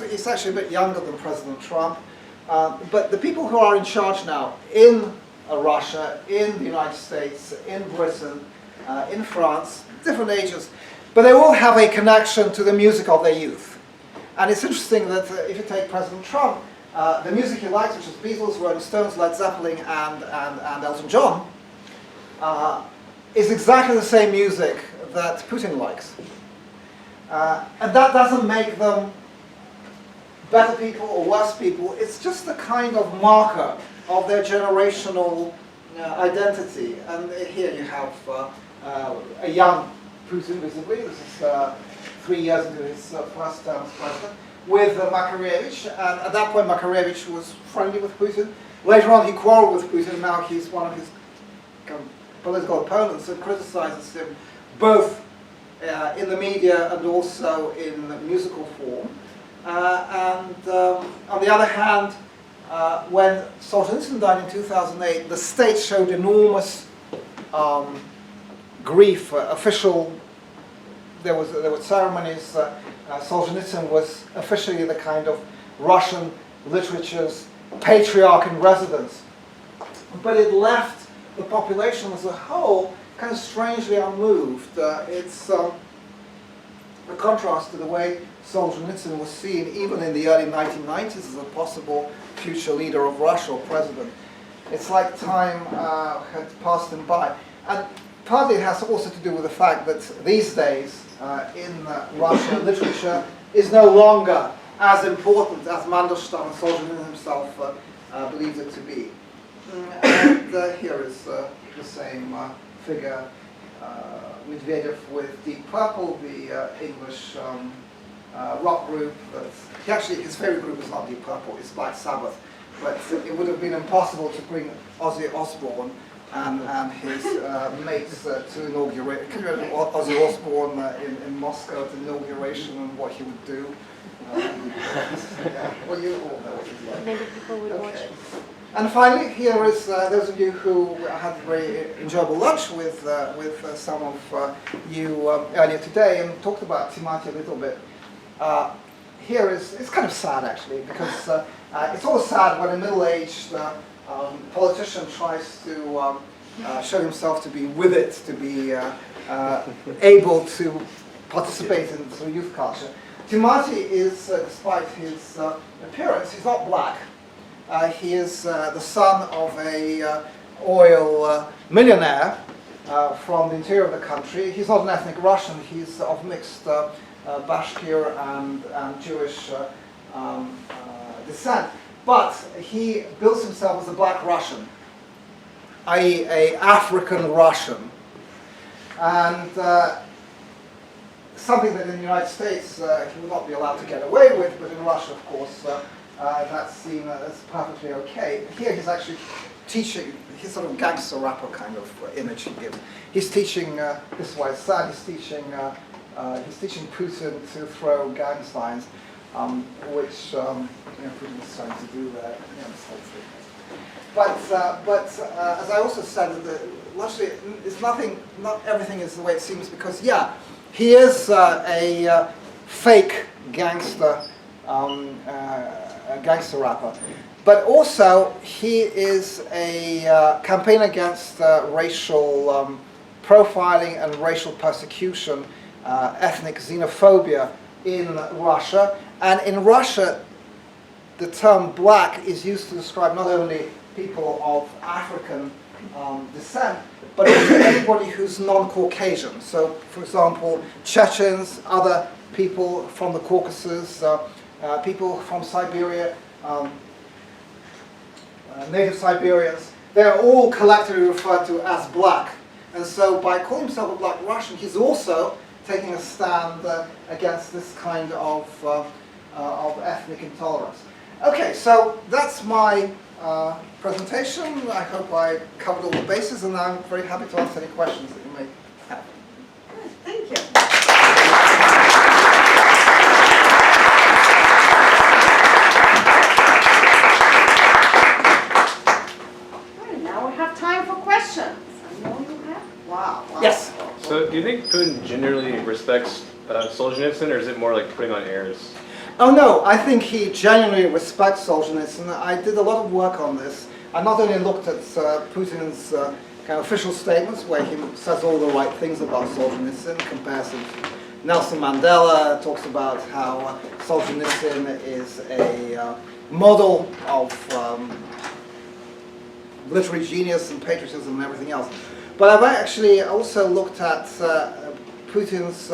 he's actually a bit younger than President Trump, but the people who are in charge now in Russia, in the United States, in Britain, in France, different ages, but they all have a connection to the music of their youth. And it's interesting that if you take President Trump, the music he likes, which is Beatles, Rolling Stones, Led Zeppelin, and Elton John, is exactly the same music that Putin likes. And that doesn't make them better people or worse people. It's just a kind of marker of their generational identity. And here you have a young Putin, visibly. This is 3 years into his first term as president, with Makarevich. And at that point, Makarevich was friendly with Putin. Later on, he quarreled with Putin. Now he's one of his political opponents and criticizes him both in the media and also in musical form. On the other hand, when Solzhenitsyn died in 2008, the state showed enormous grief. There were ceremonies. Solzhenitsyn was officially the kind of Russian literature's patriarch in residence, but it left the population as a whole kind of strangely unmoved. It's a contrast to the way Solzhenitsyn was seen even in the early 1990s as a possible future leader of Russia or president. It's like time had passed him by. And partly it has also to do with the fact that these days in Russia, literature is no longer as important as Mandelstam and Solzhenitsyn himself believed it to be. And here is the same figure, Medvedev with Deep Purple, the English rock group. His favorite group is not Deep Purple, it's Black Sabbath. But it would have been impossible to bring Ozzy Osbourne and his mates to inaugurate. Can you imagine Ozzy Osbourne in Moscow at the inauguration and what he would do? Well, you all know what he's like. Maybe people would watch. And finally, here is those of you who had a very enjoyable lunch with some of you earlier today and talked about Timati a little bit. Here it's kind of sad actually, because it's always sad when a middle-aged politician tries to show himself to be with it, to be able to participate in sort of youth culture. Timati is, despite his appearance, he's not black. He is the son of a oil millionaire from the interior of the country. He's not an ethnic Russian. He's of mixed Bashkir and Jewish descent. But he bills himself as a black Russian, i.e. an African Russian. And something that in the United States he would not be allowed to get away with, but in Russia, of course, that's seen as perfectly okay. Here he's actually teaching, he's sort of gangster rapper kind of image he gives. He's teaching, this is why it's sad, he's teaching Putin to throw gang signs, which Putin is trying to do there. But as I also said, largely it's nothing, not everything is the way it seems, because yeah, he is a fake gangster, gangster rapper, but also he is a campaign against racial profiling and racial persecution, ethnic xenophobia in Russia. And in Russia, the term black is used to describe not only people of African descent, but also anybody who's non-Caucasian. So, for example, Chechens, other people from the Caucasus, people from Siberia, native Siberians, they're all collectively referred to as black. And so by calling himself a black Russian, he's also taking a stand against this kind of ethnic intolerance. Okay, so that's my presentation. I hope I covered all the bases, and I'm very happy to answer any questions that you may have. Good, thank you. Good, now we have time for questions. I know you have. Wow. Yes. So do you think Putin generally respects Solzhenitsyn, or is it more like putting on airs? Oh no, I think he genuinely respects Solzhenitsyn. I did a lot of work on this. I not only looked at Putin's kind of official statements, where he says all the right things about Solzhenitsyn, compares him to Nelson Mandela, talks about how Solzhenitsyn is a model of literary genius and patriotism and everything else. But I've actually also looked at Putin's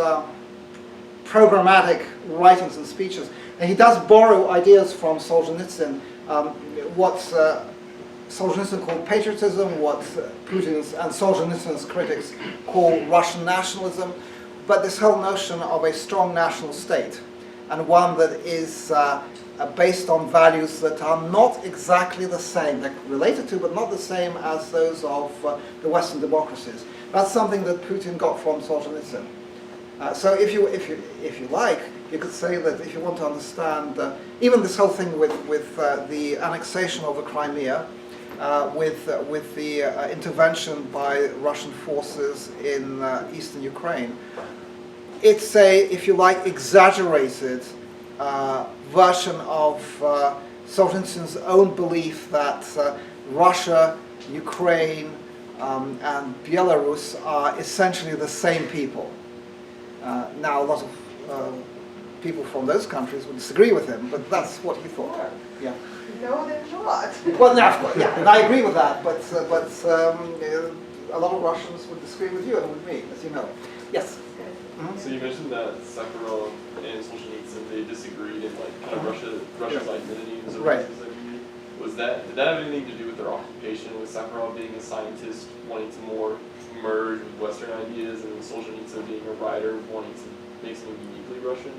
programmatic writings and speeches. And he does borrow ideas from Solzhenitsyn, what Solzhenitsyn called patriotism, what Putin's and Solzhenitsyn's critics call Russian nationalism, but this whole notion of a strong national state, and one that is based on values that are not exactly the same, they're related to, but not the same as those of the Western democracies. That's something that Putin got from Solzhenitsyn. So if you like, you could say that if you want to understand even this whole thing with the annexation of the Crimea, with the intervention by Russian forces in eastern Ukraine, it's a, if you like, exaggerated version of Solzhenitsyn's own belief that Russia, Ukraine, and Belarus are essentially the same people. Now, a lot of people from those countries would disagree with him, but that's what he thought. Sure. Yeah. No, they're not. Well, no, of course, yeah, and I agree with that, but a lot of Russians would disagree with you and with me, as you know. Yes. So you mentioned that Sakharov and Solzhenitsyn, they disagreed in like kind of Russia's identity as a Right. racist identity. Did that have anything to do with their occupation, with Sakharov being a scientist wanting to more merge with Western ideas, and Solzhenitsyn being a writer wanting to make something uniquely Russian?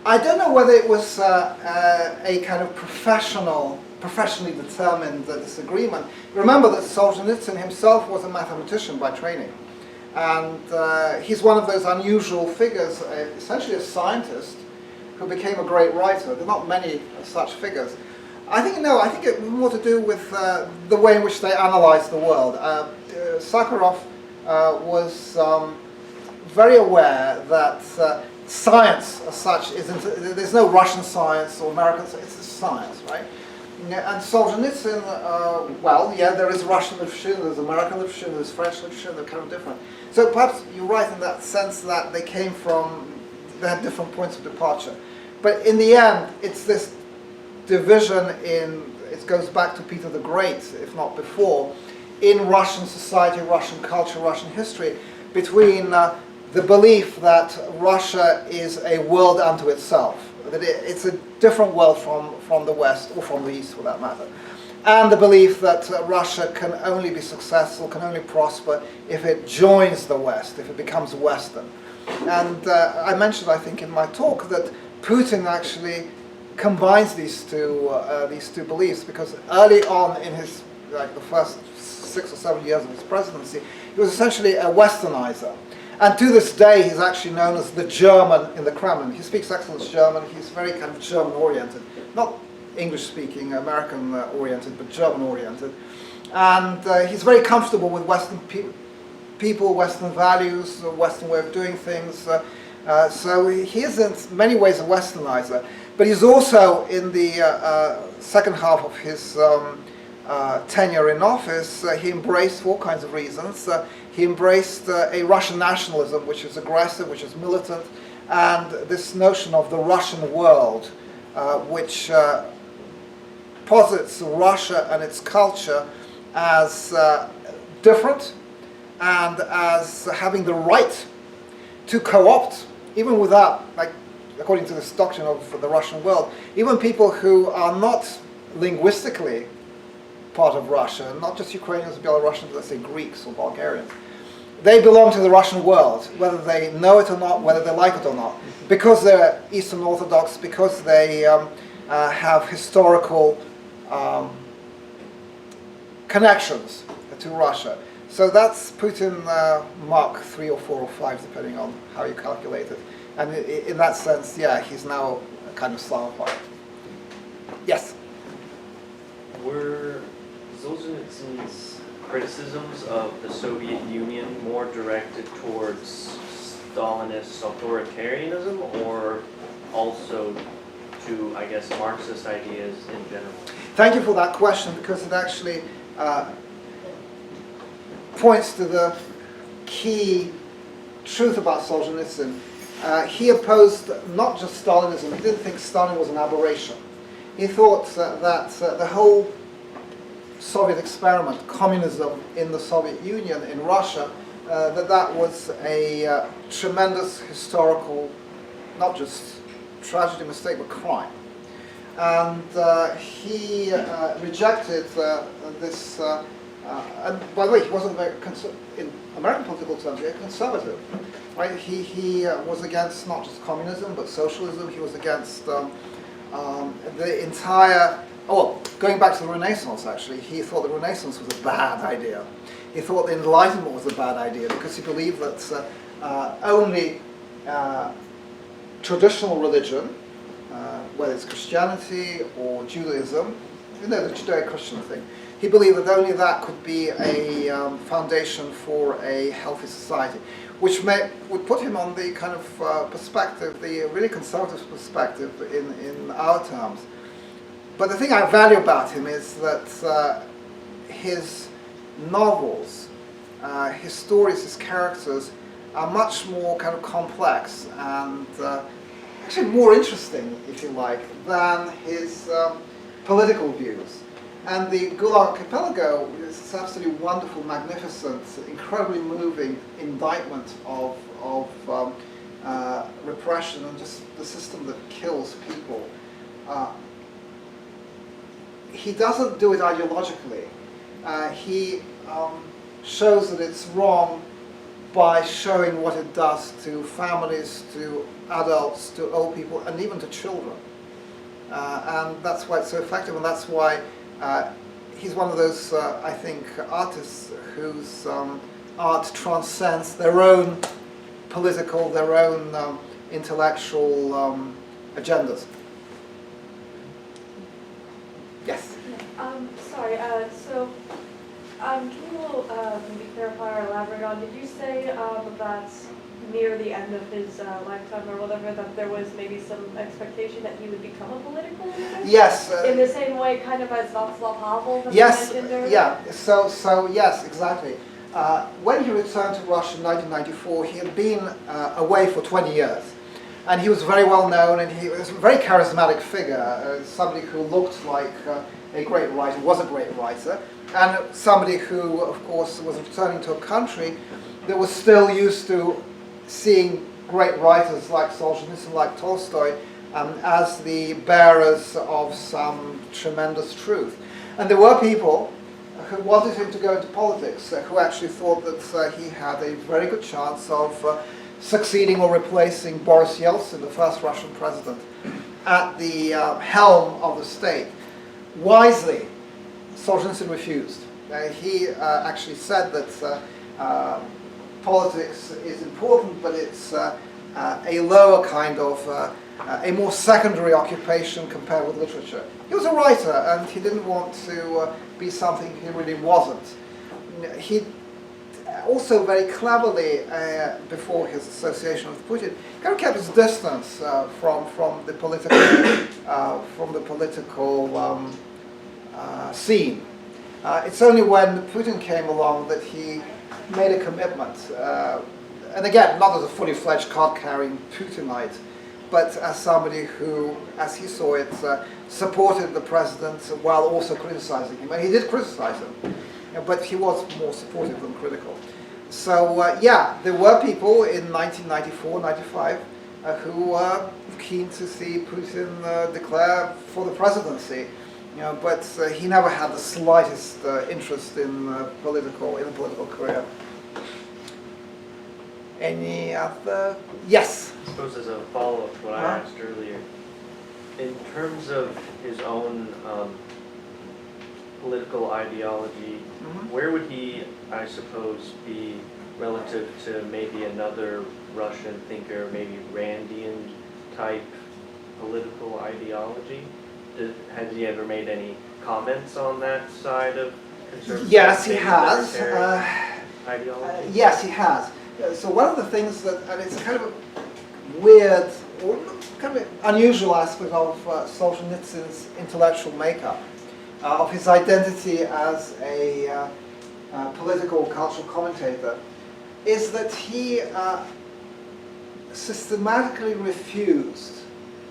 I don't know whether it was a kind of professionally determined disagreement. Remember that Solzhenitsyn himself was a mathematician by training. And he's one of those unusual figures, essentially a scientist, who became a great writer. There are not many such figures. I think it more to do with the way in which they analyze the world. Sakharov was very aware that science as such there's no Russian science or American science, it's science, right? And Solzhenitsyn, well, yeah, there is Russian literature, there's American literature, there's French literature, they're kind of different. So perhaps you're right in that sense that they had different points of departure. But in the end, it's this division it goes back to Peter the Great, if not before, in Russian society, Russian culture, Russian history, between the belief that Russia is a world unto itself, that it's a different world from the West, or from the East for that matter, and the belief that Russia can only be successful, can only prosper if it joins the West, if it becomes Western. And I mentioned, I think, in my talk that Putin actually combines these two beliefs, because early on in his, like the first 6 or 7 years of his presidency, he was essentially a Westernizer. And to this day, he's actually known as the German in the Kremlin. He speaks excellent German. He's very kind of German-oriented, not English-speaking, American-oriented, but German-oriented. And he's very comfortable with Western people, Western values, Western way of doing things. So he is in many ways a Westernizer. But he's also, in the second half of his tenure in office, he embraced, for all kinds of reasons, he embraced a Russian nationalism which is aggressive, which is militant, and this notion of the Russian world, which posits Russia and its culture as different and as having the right to co-opt, even without, like, according to this doctrine of the Russian world, even people who are not linguistically part of Russia, not just Ukrainians, Belarusians, but let's say Greeks or Bulgarians, they belong to the Russian world, whether they know it or not, whether they like it or not, because they're Eastern Orthodox, because they have historical connections to Russia. So that's Putin Mark 3 or 4 or 5, depending on how you calculate it. And in that sense, yeah, he's now a kind of Slavophile. Yes? Were Solzhenitsyn's criticisms of the Soviet Union more directed towards Stalinist authoritarianism or also to, I guess, Marxist ideas in general? Thank you for that question, because it actually points to the key truth about Solzhenitsyn. He opposed not just Stalinism, he didn't think Stalin was an aberration. He thought that the whole Soviet experiment, communism in the Soviet Union, in Russia, that was a tremendous historical, not just tragedy, mistake, but crime. And he rejected this, and by the way, he wasn't very, in American political terms, very conservative. Right? He was against not just communism, but socialism. He was against the entire, going back to the Renaissance actually, he thought the Renaissance was a bad idea. He thought the Enlightenment was a bad idea because he believed that only traditional religion, whether it's Christianity or Judaism, the Judeo-Christian thing, he believed that only that could be a foundation for a healthy society, which would put him on the kind of perspective, the really conservative perspective in our terms. But the thing I value about him is that his novels, his stories, his characters are much more kind of complex and actually more interesting, if you like, than his political views. And the Gulag Archipelago is this absolutely wonderful, magnificent, incredibly moving indictment of repression and just the system that kills people. He doesn't do it ideologically. He shows that it's wrong by showing what it does to families, to adults, to old people, and even to children. And that's why it's so effective, and that's why he's one of those, I think, artists whose art transcends their own political, their own intellectual agendas. Yes? Sorry, can you maybe clarify or elaborate on, did you say that near the end of his lifetime or whatever, that there was maybe some expectation that he would become a political leader? Yes. In the same way, kind of as Václav Havel that Yes, you mentioned earlier? yeah, so yes, exactly. When he returned to Russia in 1994, he had been away for 20 years. And he was very well known, and he was a very charismatic figure, somebody who looked like a great writer, was a great writer, and somebody who, of course, was returning to a country that was still used to seeing great writers like Solzhenitsyn, like Tolstoy, as the bearers of some tremendous truth. And there were people who wanted him to go into politics, who actually thought that he had a very good chance of succeeding or replacing Boris Yeltsin, the first Russian president, at the helm of the state. Wisely, Solzhenitsyn refused. He actually said that politics is important, but it's a lower kind of, a more secondary occupation compared with literature. He was a writer, and he didn't want to be something he really wasn't. He also very cleverly, before his association with Putin, kind of kept his distance from the political scene. It's only when Putin came along that he made a commitment, and again, not as a fully fledged card-carrying Putinite, but as somebody who, as he saw it, supported the president while also criticizing him. And he did criticize him. but he was more supportive than critical. So yeah, there were people in 1994, 95 who were keen to see Putin declare for the presidency, but he never had the slightest interest in a political career. Any other? Yes. I suppose as a follow-up to what I asked earlier, in terms of his own political ideology, where would he, I suppose, be relative to maybe another Russian thinker, maybe Randian type political ideology? Has he ever made any comments on that side of conservative? Yes, he has. Ideology? Yes, he has. So one of the things that, and it's a kind of a weird, or kind of unusual aspect of Solzhenitsyn's intellectual makeup, of his identity as a political cultural commentator, is that he systematically refused,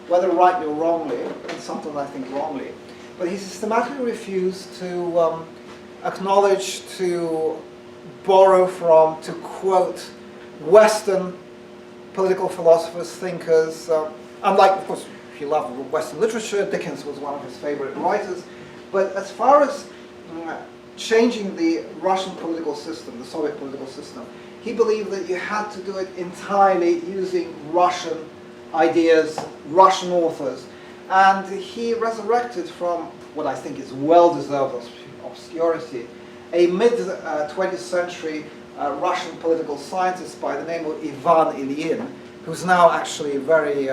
whether rightly or wrongly, and sometimes I think wrongly, but he systematically refused to acknowledge, to borrow from, to quote Western political philosophers, thinkers, unlike, of course, he loved Western literature, Dickens was one of his favorite writers, but as far as changing the Russian political system, the Soviet political system, he believed that you had to do it entirely using Russian ideas, Russian authors, and he resurrected from what I think is well-deserved obscurity, a mid-20th century Russian political scientist by the name of Ivan Ilyin, who's now actually very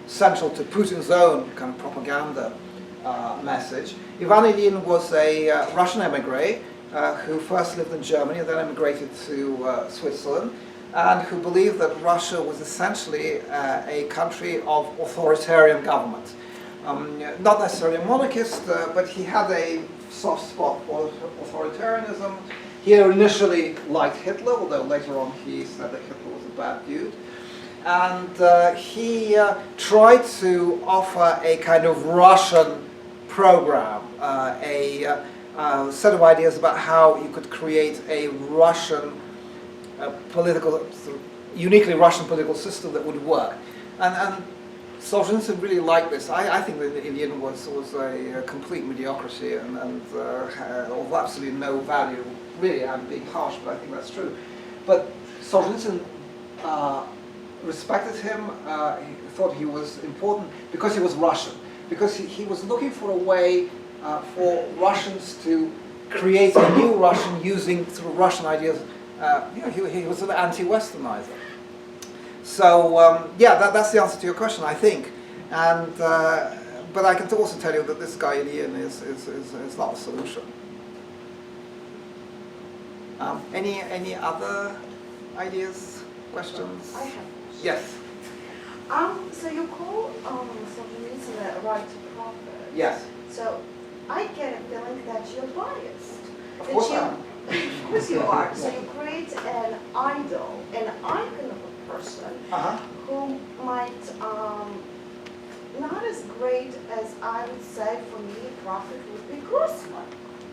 central to Putin's own kind of propaganda message. Ivan Ilyin was a Russian emigre who first lived in Germany and then emigrated to Switzerland, and who believed that Russia was essentially a country of authoritarian government. Not necessarily a monarchist, but he had a soft spot for authoritarianism. He initially liked Hitler, although later on he said that Hitler was a bad dude. And he tried to offer a kind of Russian program, a set of ideas about how you could create a Russian uniquely Russian political system that would work. And Solzhenitsyn really liked this. I think that Ilyin was a complete mediocrity and of absolutely no value. Really, I'm being harsh, but I think that's true. But Solzhenitsyn respected him. He thought he was important because he was Russian. Because he was looking for a way for Russians to create a new Russian using through Russian ideas. He was an anti-Westernizer. So yeah, that's the answer to your question, I think. And but I can also tell you that this guy Ilyin is not a solution. Any other ideas, questions? I have. Yes. So you call Solzhenitsyn a right prophet. Yes. So I get a feeling that you're biased. Of course I am. Of course you are. So you create an idol, an icon of a person who might not as great as I would say for me a prophet would be Grossman.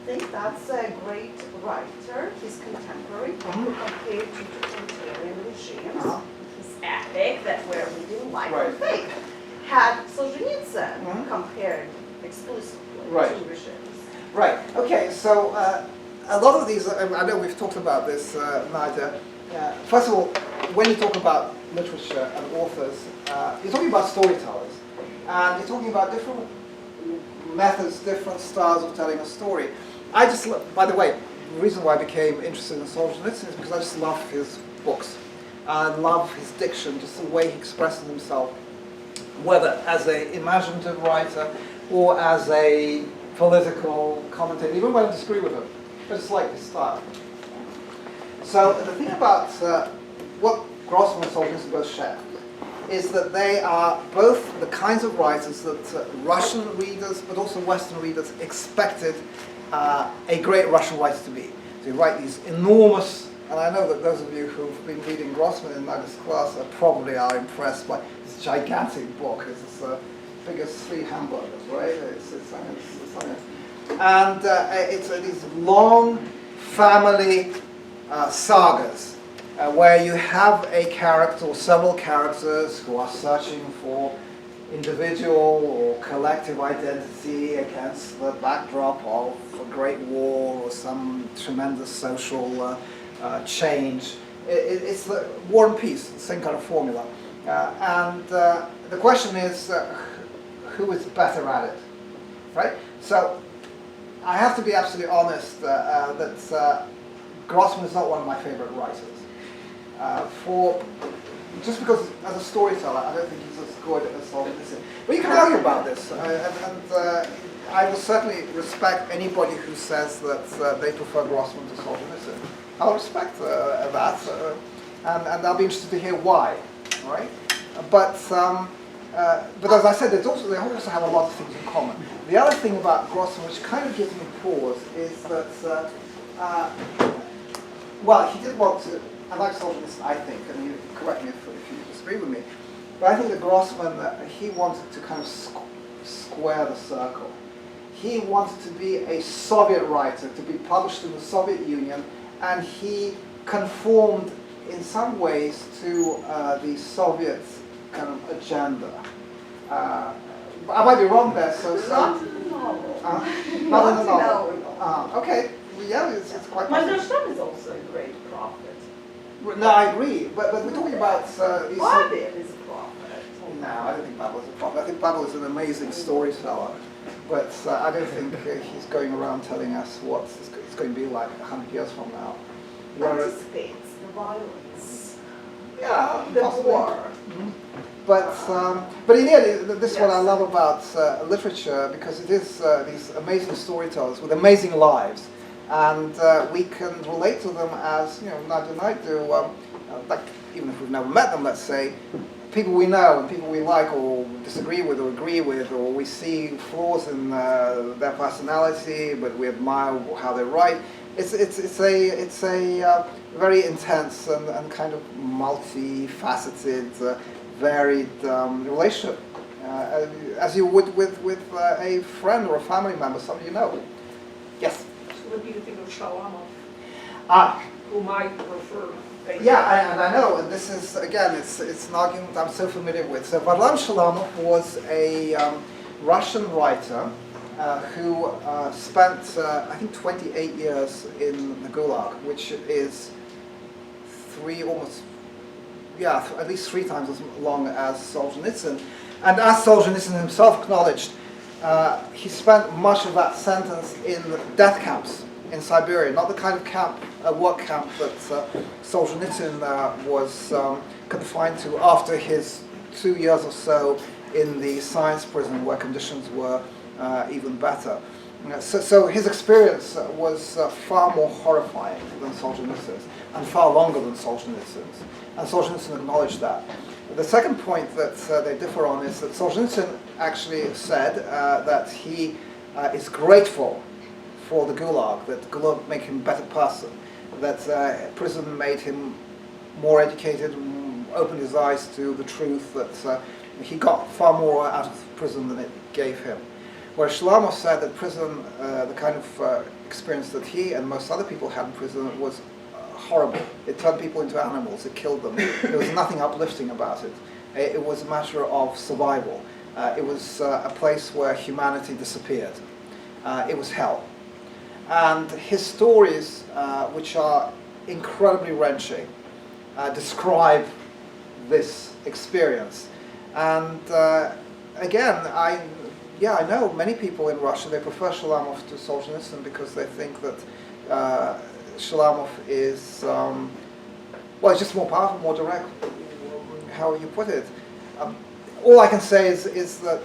I think that's a great writer. He's contemporary, who compared to totalitarian regimes. His epic that we're reading like Right. a fake had Solzhenitsyn compared exclusively to regimes. Right. Okay. So a lot of these, I know we've talked about this, Nadia. First of all, when you talk about literature and authors, you're talking about storytellers, and you're talking about different methods, different styles of telling a story. I just, by the way, the reason why I became interested in Solzhenitsyn is because I just love his books. I love his diction, just the way he expresses himself, whether as an imaginative writer or as a political commentator, even when I disagree with him. I just like his style. So the thing about what Grossman and Solzhenitsyn both share is that they are both the kinds of writers that Russian readers, but also Western readers, expected a great Russian writer to be. So you write these enormous, and I know that those of you who've been reading Grossman in Nadia's class probably are impressed by this gigantic book. It's as big as 3 hamburgers, right? And it's these long family sagas where you have a character or several characters who are searching for individual or collective identity against the backdrop of a great war or some tremendous social change. It's the War and Peace, the same kind of formula. And the question is, who is better at it, right? So I have to be absolutely honest that Grossman is not one of my favorite writers. Just because as a storyteller, I don't think he's as good as Solzhenitsyn. But you can argue about this, and I will certainly respect anybody who says that they prefer Grossman to Solzhenitsyn. I'll respect that, and I'll be interested to hear why. All right, but as I said, they also have a lot of things in common. The other thing about Grossman, which kind of gives me pause, is that well, he did want to. I like Solzhenitsyn, I think, and you correct me if you disagree with me, but I think that Grossman, he wanted to kind of square the circle. He wanted to be a Soviet writer, to be published in the Soviet Union, and he conformed in some ways to the Soviet kind of agenda. I might be wrong there, so... Not in the novel. Not in the novel. Okay, yeah, it's quite possible. Mandelstam is also a great prophet. No, I agree, but we're talking about... Babel is a prophet. No, I don't think Babel is a prophet. I think Babel is an amazing storyteller, but I don't think he's going around telling us what it's going to be like 100 years from now. Anticipates the violence. Yeah, The possibly. war. Mhm. But in the end, this is what I love about literature, because it is these amazing storytellers with amazing lives, and we can relate to them as, Nadia and I do, like, even if we've never met them, let's say, people we know and people we like or disagree with or agree with, or we see flaws in their personality, but we admire how they write. It's a very intense and kind of multifaceted, varied relationship, as you would with a friend or a family member, somebody you know. Yes? So what do you think of Shalamov, Whom I prefer? Yeah, and I know, and this is, again, it's an argument I'm so familiar with. So Varlam Shalamov was a Russian writer who spent, I think, 28 years in the Gulag, which is at least three times as long as Solzhenitsyn. And as Solzhenitsyn himself acknowledged, he spent much of that sentence in death camps in Siberia, not the kind of work camp that Solzhenitsyn was confined to after his 2 years or so in the science prison, where conditions were even better. So his experience was far more horrifying than Solzhenitsyn's, and far longer than Solzhenitsyn's. And Solzhenitsyn acknowledged that. The second point that they differ on is that Solzhenitsyn actually said that he is grateful for the Gulag, that Gulag made him a better person, that prison made him more educated, opened his eyes to the truth, that he got far more out of prison than it gave him. Whereas Shalamov said that prison, the kind of experience that he and most other people had in prison, was horrible. It turned people into animals, it killed them. There was nothing uplifting about it. It was a matter of survival. It was a place where humanity disappeared. It was hell. And his stories, which are incredibly wrenching, describe this experience. And again, I know many people in Russia, they prefer Shalamov to Solzhenitsyn because they think that Shalamov is, it's just more powerful, more direct, how you put it. All I can say is that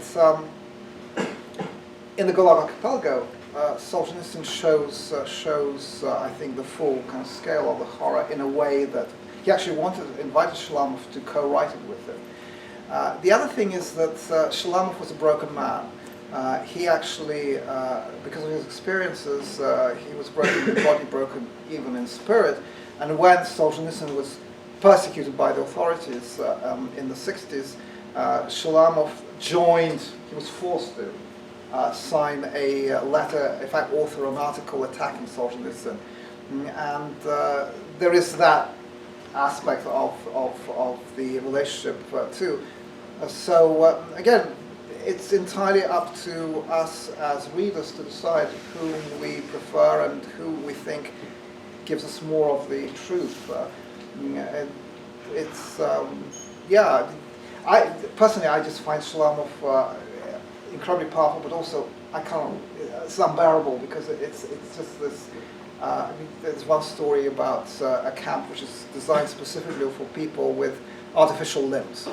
in the Gulag Archipelago, Solzhenitsyn shows I think, the full kind of scale of the horror in a way that he actually invited Shalamov to co-write it with him. The other thing is that Shalamov was a broken man. He actually, because of his experiences, he was broken in body, broken even in spirit. And when Solzhenitsyn was persecuted by the authorities in the 60s, Shalamov joined, he was forced to, sign a letter, in fact author an article attacking Solzhenitsyn. And there is that aspect of the relationship too. So again, it's entirely up to us as readers to decide whom we prefer and who we think gives us more of the truth. It's yeah. Personally, I just find Shalamov incredibly powerful, but also I can't. It's unbearable because it's just this. I mean, there's one story about a camp which is designed specifically for people with artificial limbs,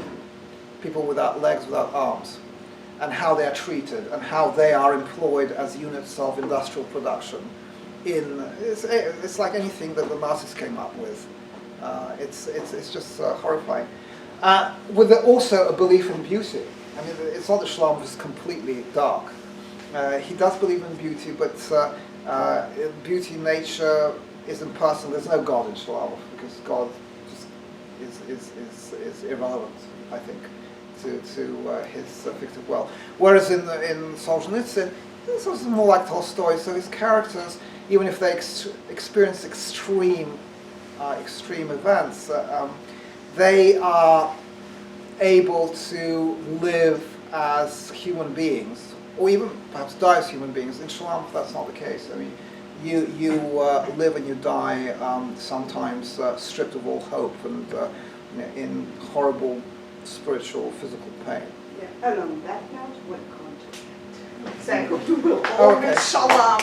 people without legs, without arms, and how they are treated and how they are employed as units of industrial production. It's like anything that the Nazis came up with. It's just horrifying. With also a belief in beauty. I mean, it's not that Shalamov is completely dark. He does believe in beauty, but beauty, nature is impersonal. There's no God in Shalamov because God just is irrelevant, I think, to his fictive world. Whereas in Solzhenitsyn, it's also more like Tolstoy. So his characters, even if they experience extreme events, they are able to live as human beings, or even perhaps die as human beings. In Shalamov, that's not the case. I mean, you live and you die sometimes stripped of all hope and in horrible spiritual, physical pain. Yeah. And on that note, we're going to say, we will always Shalom.